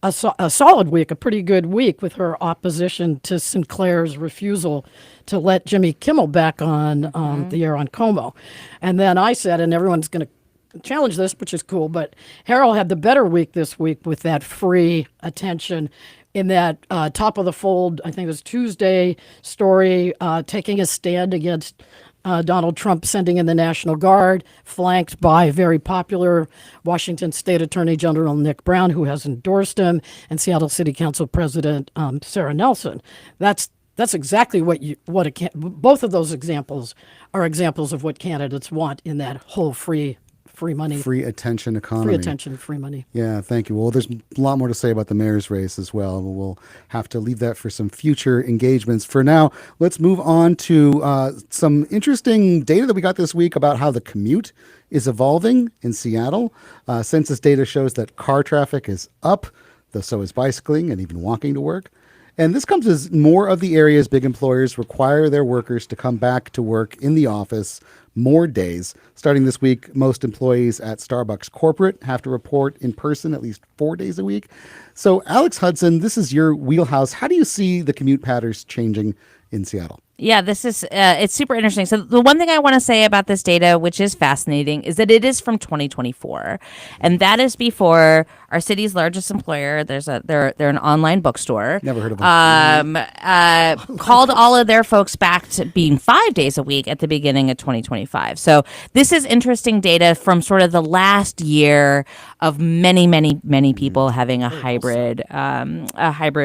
a solid week, a pretty good week with her opposition to Sinclair's refusal to let Jimmy Kimmel back on the air on Como. And then I said, and everyone's going to challenge this, which is cool, but Harold had the better week this week with that free attention in that top of the fold, I think it was Tuesday story, taking a stand against Donald Trump sending in the National Guard, flanked by very popular Washington State Attorney General Nick Brown, who has endorsed him, and Seattle City Council President Sarah Nelson. That's exactly both of those examples are examples of what candidates want in that whole free money, free attention economy. Free attention, free money. Yeah, thank you. Well, there's a lot more to say about the mayor's race as well. We'll have to leave that for some future engagements. For now, let's move on to some interesting data that we got this week about how the commute is evolving in Seattle. Census data shows that car traffic is up, though so is bicycling and even walking to work. And this comes as more of the area's big employers require their workers to come back to work in the office more days. Starting this week, most employees at Starbucks corporate have to report in person at least 4 days a week. So, Alex Hudson, this is your wheelhouse. How do you see the commute patterns changing in Seattle? Yeah, this is it's super interesting. So the one thing I want to say about this data, which is fascinating, is that it is from 2024, and that is before our city's largest employer. They're an online bookstore. Never heard of them. Called all of their folks back to being 5 days a week at the beginning of 2025. So this is interesting data from sort of the last year of many people having a hybrid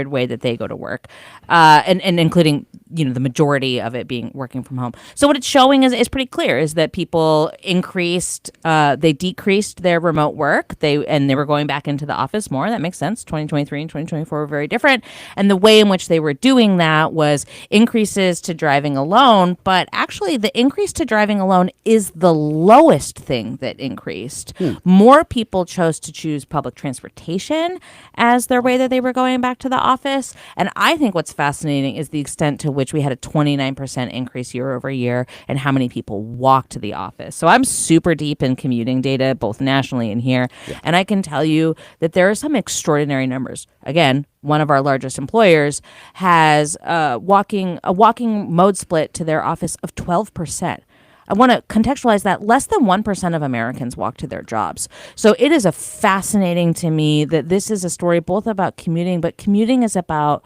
way that they go to work, and including the majority of it being working from home. So what it's showing is pretty clear, is that people they decreased their remote work. They were going back into the office more. That makes sense. 2023 and 2024 were very different. And the way in which they were doing that was increases to driving alone. But actually, the increase to driving alone is the lowest thing that increased. More people chose to choose public transportation as their way that they were going back to the office. And I think what's fascinating is the extent to which we had a 29% increase year over year in how many people walk to the office. So I'm super deep in commuting data, both nationally and here. Yeah. And I can tell you that there are some extraordinary numbers. Again, one of our largest employers has a walking mode split to their office of 12%. I want to contextualize that. Less than 1% of Americans walk to their jobs. So it is fascinating to me that this is a story both about commuting, but commuting is about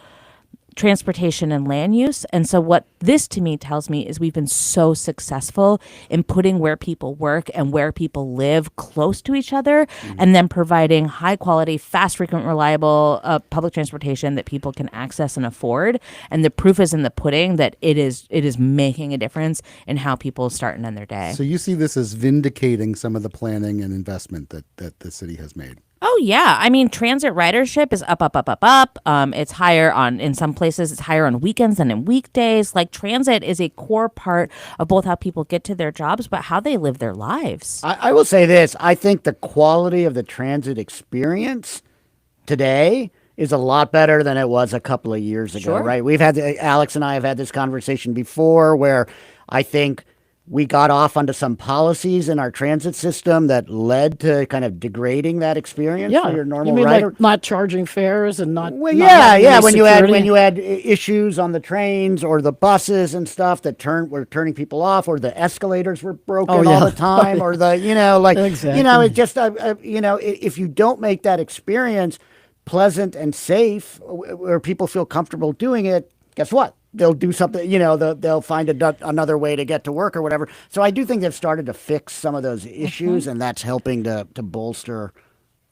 transportation and land use. And so what this to me tells me is we've been so successful in putting where people work and where people live close to each other, and then providing high quality, fast, frequent, reliable public transportation that people can access and afford. And the proof is in the pudding that it is making a difference in how people start and end their day. So you see this as vindicating some of the planning and investment that the city has made. Oh, yeah. I mean, transit ridership is up. It's higher in some places, it's higher on weekends than in weekdays. Like, transit is a core part of both how people get to their jobs, but how they live their lives. I will say this. I think the quality of the transit experience today is a lot better than it was a couple of years ago, right? Alex and I have had this conversation before where I think we got off onto some policies in our transit system that led to kind of degrading that experience for your normal rider. Like not charging fares and not. Well, when you had issues on the trains or the buses and stuff that were turning people off, or the escalators were broken all the time, or the exactly. it just if you don't make that experience pleasant and safe where people feel comfortable doing it, guess what? They'll do something, they'll find another way to get to work or whatever. So I do think they've started to fix some of those issues, and that's helping to bolster,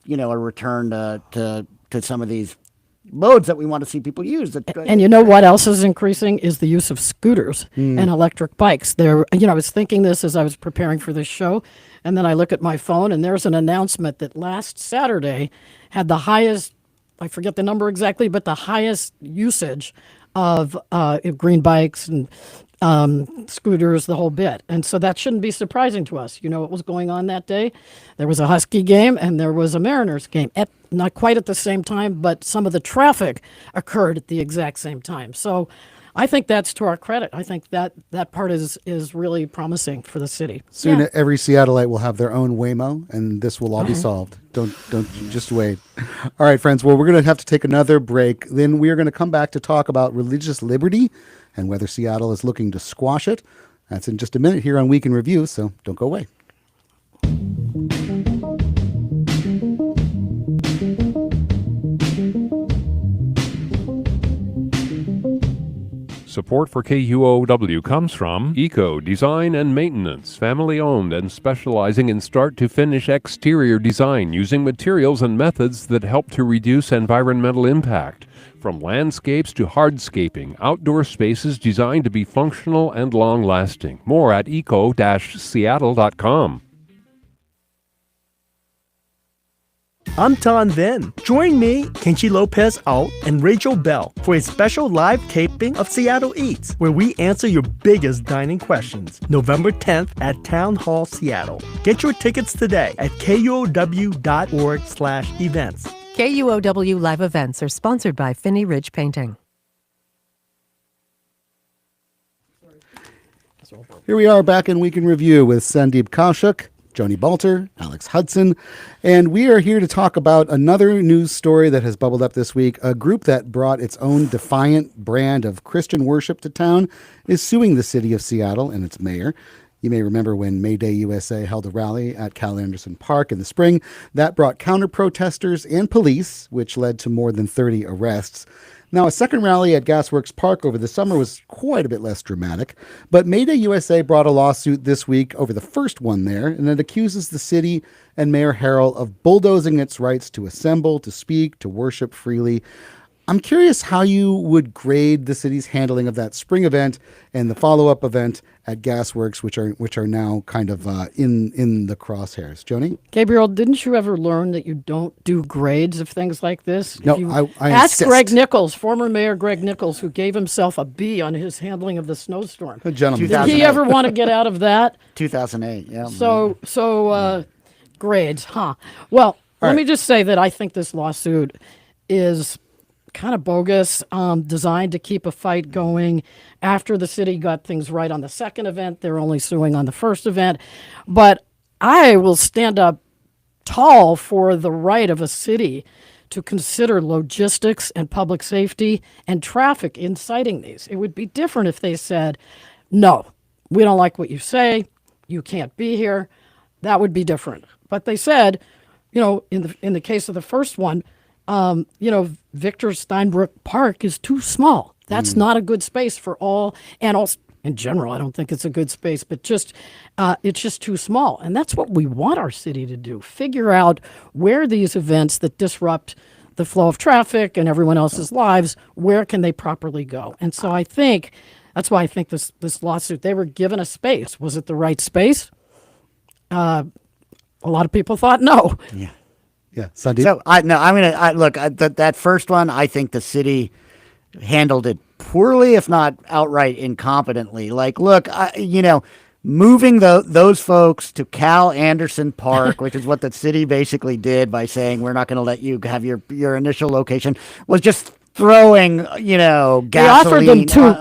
a return to some of these modes that we want to see people use. And you know what else is increasing is the use of scooters and electric bikes. I was thinking this as I was preparing for this show, and then I look at my phone, and there's an announcement that last Saturday had the highest, I forget the number exactly, but the highest usage of green bikes and scooters, the whole bit. And so that shouldn't be surprising to us. You know what was going on that day? There was a Husky game and there was a Mariners game. Not quite at the same time, but some of the traffic occurred at the exact same time. So I think that's to our credit. I think that part is really promising for the city. Soon every Seattleite will have their own Waymo, and this will all be solved. Don't just wait. All right, friends. Well, we're going to have to take another break. Then we are going to come back to talk about religious liberty and whether Seattle is looking to squash it. That's in just a minute here on Week in Review, so don't go away. Support for KUOW comes from Eco Design and Maintenance, family-owned and specializing in start-to-finish exterior design using materials and methods that help to reduce environmental impact. From landscapes to hardscaping, outdoor spaces designed to be functional and long-lasting. More at eco-seattle.com. I'm Ton Vin. Join me, Kenchi Lopez Alt, and Rachel Bell for a special live taping of Seattle Eats, where we answer your biggest dining questions. November 10th at Town Hall Seattle. Get your tickets today at kuow.org/events. KUOW live events are sponsored by Finney Ridge Painting. Here we are back in Week in Review with Sandeep Kaushik, Joni Balter, Alex Hudson, and we are here to talk about another news story that has bubbled up this week. A group that brought its own defiant brand of Christian worship to town is suing the city of Seattle and its mayor. You may remember when May Day USA held a rally at Cal Anderson Park in the spring. That brought counter-protesters and police, which led to more than 30 arrests. Now, a second rally at Gasworks Park over the summer was quite a bit less dramatic, but May Day USA brought a lawsuit this week over the first one there, and it accuses the city and Mayor Harrell of bulldozing its rights to assemble, to speak, to worship freely. I'm curious how you would grade the city's handling of that spring event and the follow-up event at Gasworks, which are now kind of in the crosshairs. Joni? Gabriel, didn't you ever learn that you don't do grades of things like this? No, I ask insist. Greg Nichols, former Mayor Greg Nichols, who gave himself a B on his handling of the snowstorm. A gentleman. Did he ever want to get out of that? 2008, yeah. So grades, huh? Well, let me just say that I think this lawsuit is kind of bogus, designed to keep a fight going. After the city got things right on the second event, they're only suing on the first event. But I will stand up tall for the right of a city to consider logistics and public safety and traffic in citing these. It would be different if they said, no, we don't like what you say, you can't be here. That would be different. But they said, in the case of the first one, Victor Steinbrook Park is too small. That's not a good space for all, and also in general, I don't think it's a good space, but it's just too small. And that's what we want our city to do. Figure out where these events that disrupt the flow of traffic and everyone else's lives, where can they properly go? And so I think that's why I think this lawsuit, they were given a space. Was it the right space? A lot of people thought no. Yeah. Yeah, Sandeep? So, that first one, I think the city handled it poorly, if not outright incompetently. Moving those folks to Cal Anderson Park, which is what the city basically did by saying, we're not going to let you have your initial location, was just throwing, gasoline.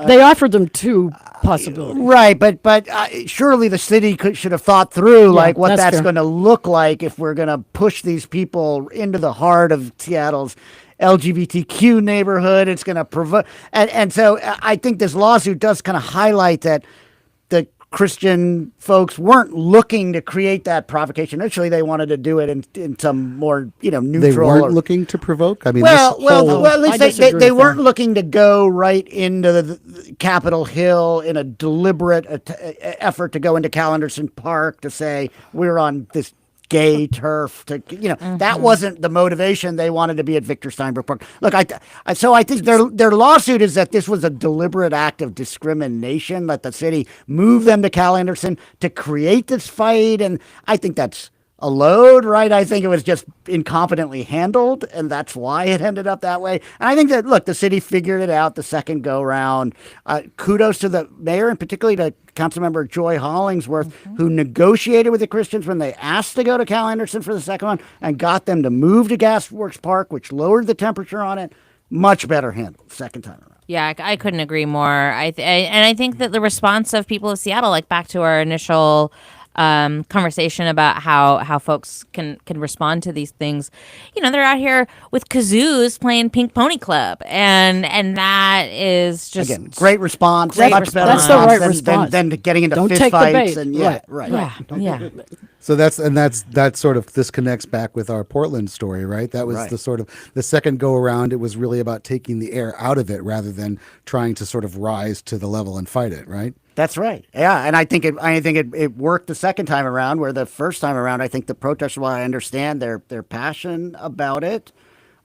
They offered them two possibilities. Right, but surely the city should have thought through what that's going to look like if we're going to push these people into the heart of Seattle's LGBTQ neighborhood. It's going to provoke, and so I think this lawsuit does kind of highlight that the Christian folks weren't looking to create that provocation. Initially, they wanted to do it in some more, neutral. They weren't looking to provoke. I mean, well, at least they weren't looking to go right into the Capitol Hill in a deliberate effort to go into Cal Anderson Park to say we're on this gay turf. That wasn't the motivation. They wanted to be at Victor Steinbrook Park. Look, so I think their lawsuit is that this was a deliberate act of discrimination, that the city moved them to Cal Anderson to create this fight, and I think that's a load, right? I think it was just incompetently handled, and that's why it ended up that way. And I think that, look, the city figured it out the second go-round. Kudos to the mayor, and particularly to Councilmember Joy Hollingsworth, who negotiated with the Christians when they asked to go to Cal Anderson for the second one and got them to move to Gasworks Park, which lowered the temperature on it. Much better handled second time around. Yeah, I couldn't agree more. I think that the response of people of Seattle, back to our initial conversation about how folks can respond to these things. They're out here with kazoos playing Pink Pony Club, and that is just again great response. Much better. That's the right response. Than getting into Don't fist take fights the bait. and Right. So that sort of this connects back with our Portland story, right? That was Right. the sort of the second go around. It was really about taking the air out of it rather than trying to sort of rise to the level and fight it, right? That's right. Yeah, and I think it worked the second time around. Where the first time around, I think the protesters, while I understand their passion about it,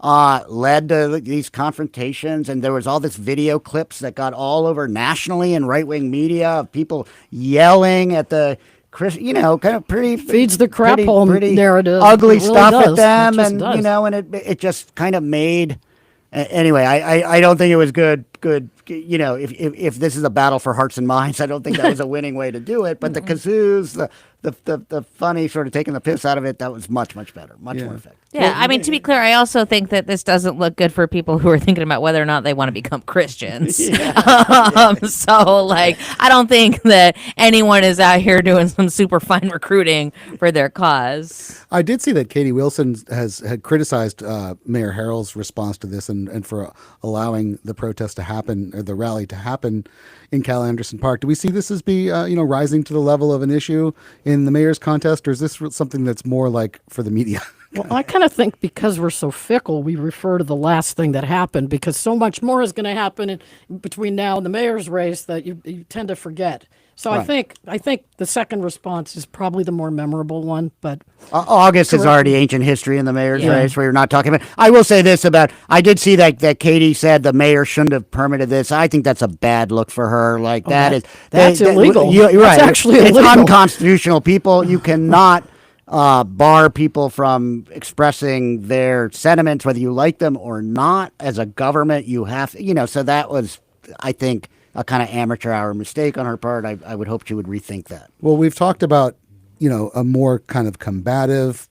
led to these confrontations, and there was all this video clips that got all over nationally in right-wing media of people yelling at the kind of pretty feeds the crap hole narrative. Ugly really stuff does. at them, and does. and it just kind of made. Anyway, I don't think it was good. If this is a battle for hearts and minds, I don't think that was a winning way to do it. But the kazoos, the funny sort of taking the piss out of it, that was much better, much more effective. Yeah, to be clear, I also think that this doesn't look good for people who are thinking about whether or not they want to become Christians. So, I don't think that anyone is out here doing some super fine recruiting for their cause. I did see that Katie Wilson had criticized Mayor Harrell's response to this and for allowing the protest to happen, or the rally to happen in Cal Anderson Park. Do we see this as rising to the level of an issue in the mayor's contest, or is this something that's more like for the media? Well, I kind of think because we're so fickle, we refer to the last thing that happened, because so much more is going to happen between now and the mayor's race that you tend to forget. So right. I think the second response is probably the more memorable one. But August is already ancient history in the mayor's race, where you're not talking about. I will say this about. I did see that Katie said the mayor shouldn't have permitted this. I think that's a bad look for her. That's illegal. You're right. That's actually illegal. It's unconstitutional. You cannot bar people from expressing their sentiments, whether you like them or not. As a government, you have, so that was, I think, a kind of amateur hour mistake on her part. I would hope she would rethink that. Well, we've talked about, a more kind of combative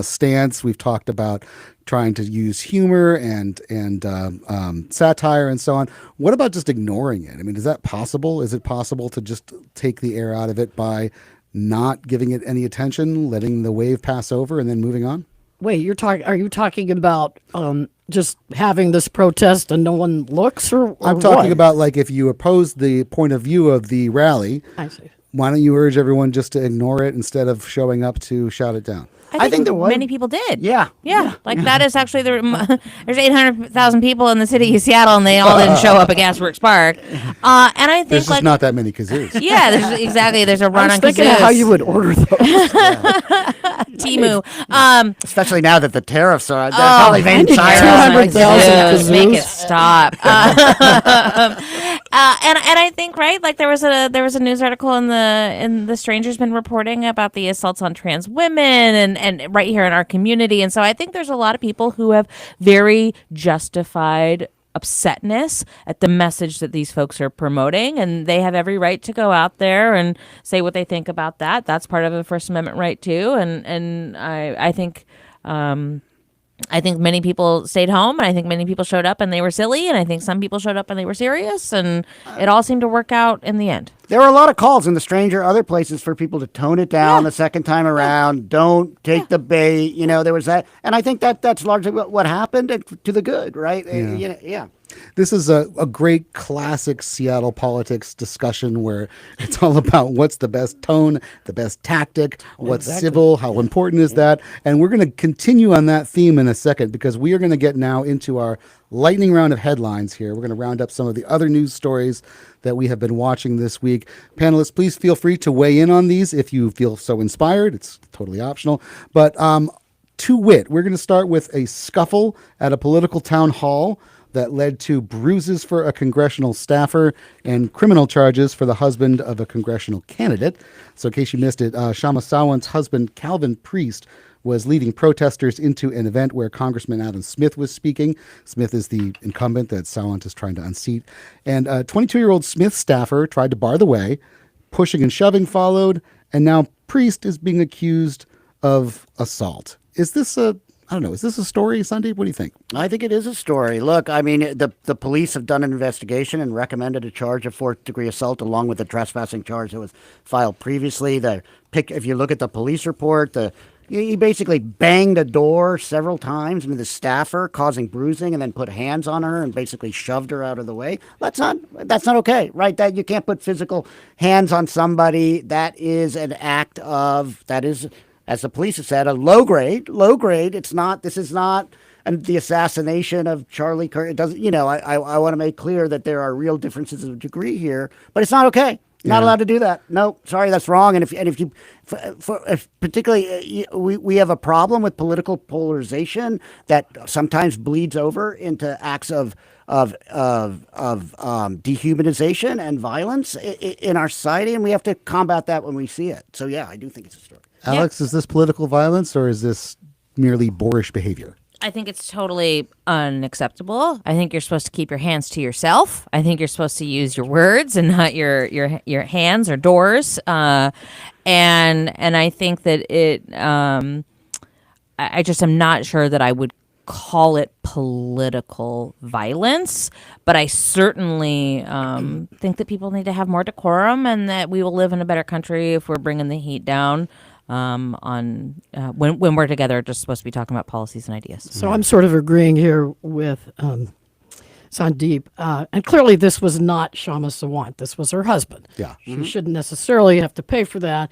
stance. We've talked about trying to use humor and satire and so on. What about just ignoring it? I mean, is that possible? Is it possible to just take the air out of it by not giving it any attention, letting the wave pass over, and then moving on? Wait, are you talking about just having this protest and no one looks, or I'm talking what? about if you oppose the point of view of the rally, I see. why don't you urge everyone just to ignore it instead of showing up to shout it down? I think there many people did. Yeah. Like that is actually there's 800,000 people in the city of Seattle, and they all didn't show up at Gasworks Park. And I think There's just not that many kazoos. Yeah, there's a run I was on thinking kazoos. of how you would order those. Timu. Especially now that the tariffs are, they're probably made $200,000 kazoos. Make it stop. And I think like there was a news article in the Stranger's been reporting about the assaults on trans women and right here in our community, and so I think there's a lot of people who have very justified upsetness at the message that these folks are promoting, and they have every right to go out there and say what they think about that. That's part of the First Amendment right too, and I think many people stayed home, and I think many people showed up and they were silly, and I think some people showed up and they were serious, and it all seemed to work out in the end. There were a lot of calls in the Stranger, other places, for people to tone it down the second time around. Don't take the bait. There was that. And I think that's largely what happened, and to the good, right? Yeah. This is a great classic Seattle politics discussion where it's all about what's the best tone, the best tactic, what's civil, how important is that. And we're going to continue on that theme in a second, because we are going to get now into our lightning round of headlines here. We're going to round up some of the other news stories that we have been watching this week. Panelists, please feel free to weigh in on these if you feel so inspired. It's totally optional. But to wit, we're going to start with a scuffle at a political town hall that led to bruises for a congressional staffer and criminal charges for the husband of a congressional candidate. So in case you missed it, Shama Sawant's husband, Calvin Priest, was leading protesters into an event where Congressman Adam Smith was speaking. Smith is the incumbent that Sawant is trying to unseat. And a 22-year-old Smith staffer tried to bar the way. Pushing and shoving followed. And now Priest is being accused of assault. Is this a story, Sandeep? What do you think? I think it is a story. Look, I mean, the police have done an investigation and recommended a charge of fourth-degree assault along with the trespassing charge that was filed previously. If you look at the police report, he basically banged a door several times into the staffer, causing bruising, and then put hands on her and basically shoved her out of the way. That's not okay, right? That you can't put physical hands on somebody. That is an act of, as the police have said, a low grade. This is not the assassination of Charlie Kirk. It doesn't, I want to make clear that there are real differences of degree here, but it's not okay. Not allowed to do that. No, sorry, that's wrong. And if particularly we have a problem with political polarization that sometimes bleeds over into acts of dehumanization and violence in our society, and we have to combat that when we see it. So yeah, I do think it's a story. Alex, is this political violence or is this merely boorish behavior? I think it's totally unacceptable. I think you're supposed to keep your hands to yourself. I think you're supposed to use your words and not your hands or doors. And I think that I just am not sure that I would call it political violence, but I certainly think that people need to have more decorum, and that we will live in a better country if we're bringing the heat down. When we're together, just supposed to be talking about policies and ideas. So I'm sort of agreeing here with Sandeep. And clearly this was not Shama Sawant. This was her husband. Yeah. She shouldn't necessarily have to pay for that.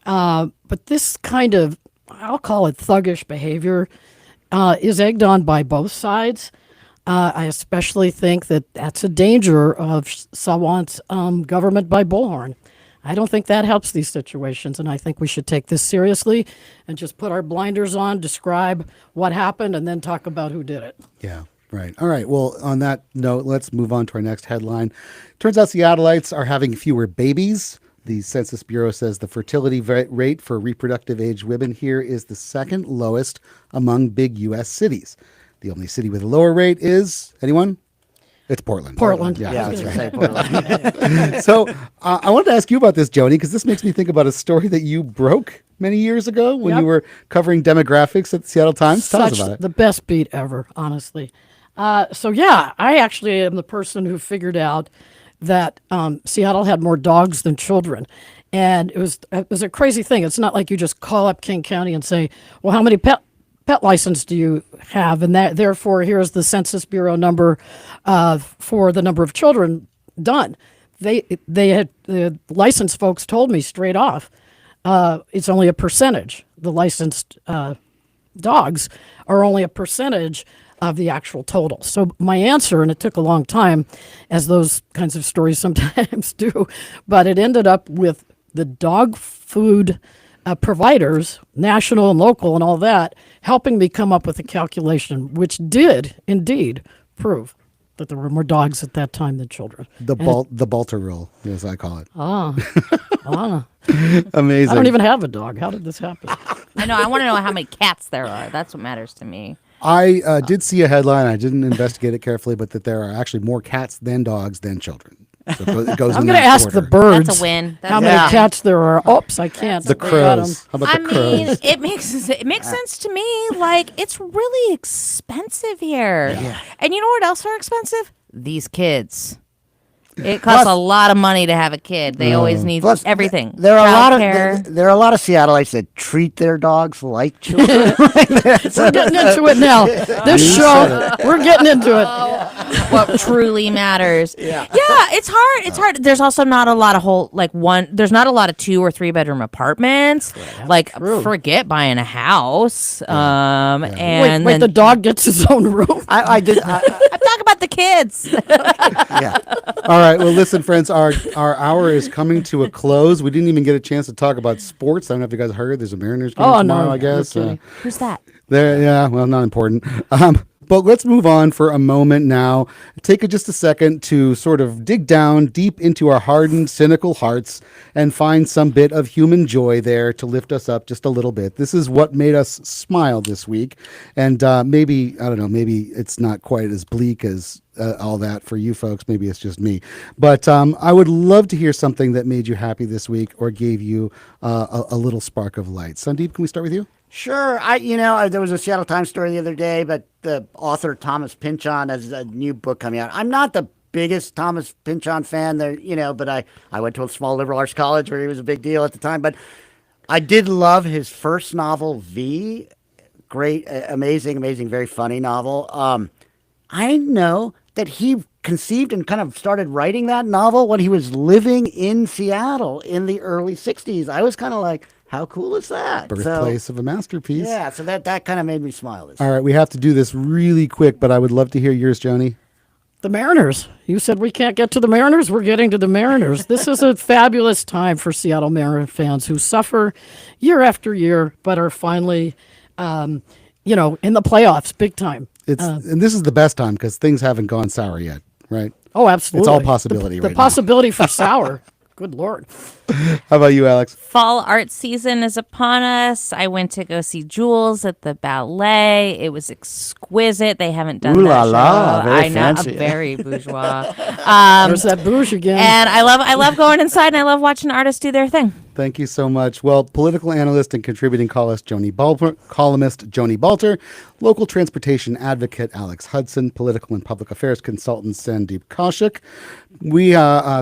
But this kind of, I'll call it thuggish behavior, is egged on by both sides. I especially think that that's a danger of Sawant's government by bullhorn. I don't think that helps these situations, and I think we should take this seriously and just put our blinders on, describe what happened, and then talk about who did it. Yeah, right. All right. Well, on that note, let's move on to our next headline. Turns out Seattleites are having fewer babies. The Census Bureau says the fertility rate for reproductive age women here is the second lowest among big U.S. cities. The only city with a lower rate is, anyone? It's Portland. Yeah, that's right. Portland. So I wanted to ask you about this, Joni, because this makes me think about a story that you broke many years ago when you were covering demographics at the Seattle Times. Tell us about it. The best beat ever, honestly. I actually am the person who figured out that Seattle had more dogs than children. And it was a crazy thing. It's not like you just call up King County and say, well, how many pet license do you have? And therefore, here's the Census Bureau number for the number of children done. they had the licensed folks told me straight off, it's only a percentage. The licensed dogs are only a percentage of the actual total. So my answer, and it took a long time, as those kinds of stories sometimes do, but it ended up with the dog food providers, national and local and all that, helping me come up with a calculation, which did indeed prove that there were more dogs at that time than children. The Balter rule, as I call it. Amazing. I don't even have a dog. How did this happen? I know. I want to know how many cats there are. That's what matters to me. I did see a headline. I didn't investigate it carefully, but that there are actually more cats than dogs than children. So it goes I'm in going to that ask order. the birds That's a win. how many cats there are. Oops, I can't. The crows. How about the crows? I mean, it makes sense to me. Like, it's really expensive here. Yeah. And you know what else are expensive? These kids. It costs a lot of money to have a kid. They always need everything. There are Childcare. a lot of Seattleites that treat their dogs like children. We're getting into it now. This show, we're getting into it. What truly matters. Yeah, it's hard. It's hard. There's also not a lot of there's not a lot of 2 or 3 bedroom apartments. Forget buying a house. And wait, the dog gets his own room. I'm talking about the kids. Yeah. All right. Well, listen, friends, our hour is coming to a close. We didn't even get a chance to talk about sports. I don't know if you guys heard. There's a Mariners game tomorrow, I guess. Who's that? Well, not important. But let's move on for a moment now. Take just a second to sort of dig down deep into our hardened, cynical hearts and find some bit of human joy there to lift us up just a little bit. This is what made us smile this week. And maybe it's not quite as bleak as all that for you folks. Maybe it's just me. But I would love to hear something that made you happy this week or gave you a little spark of light. Sandeep, can we start with you? Sure. There was a Seattle Times story the other day, but the author Thomas Pynchon has a new book coming out. I'm not the biggest Thomas Pynchon fan there, but I went to a small liberal arts college where he was a big deal at the time. But I did love his first novel, V. Great, amazing, very funny novel. I know that he conceived and kind of started writing that novel when he was living in Seattle in the early 60s. I was kind of like, how cool is that? Birthplace of a masterpiece. Yeah, so that kind of made me smile. All right, we have to do this really quick, but I would love to hear yours, Joni. The Mariners. You said we can't get to the Mariners. We're getting to the Mariners. This is a fabulous time for Seattle Mariners fans who suffer year after year, but are finally, in the playoffs, big time. And this is the best time because things haven't gone sour yet, right? Oh, absolutely. It's all possibility the right possibility for sour. Good Lord. How about you, Alex? Fall art season is upon us. I went to go see Jules at the ballet. It was exquisite. They haven't done Ooh that la la, show. very I know, fancy. very bourgeois. There's that bouge again. And I love going inside, and I love watching artists do their thing. Thank you so much. Well, political analyst and contributing columnist Joni Balter, local transportation advocate Alex Hudson, political and public affairs consultant Sandeep Kaushik. We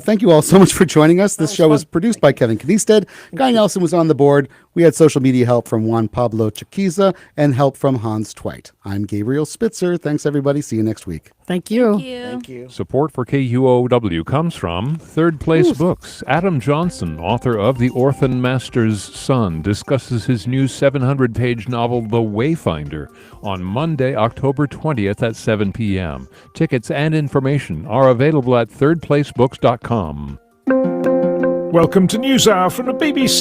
thank you all so much for joining us. This show was produced by Kevin Kniested. Guy Nelson was on the board. We had social media help from Juan Pablo Chiquiza and help from Hans Tweit. I'm Gabriel Spitzer. Thanks, everybody. See you next week. Thank you. Thank you. Support for KUOW comes from Third Place Books. Adam Johnson, author of The Orphan Master's Son, discusses his new 700-page novel, The Wayfinder, on Monday, October 20th at 7 p.m. Tickets and information are available at thirdplacebooks.com. Welcome to NewsHour from the BBC.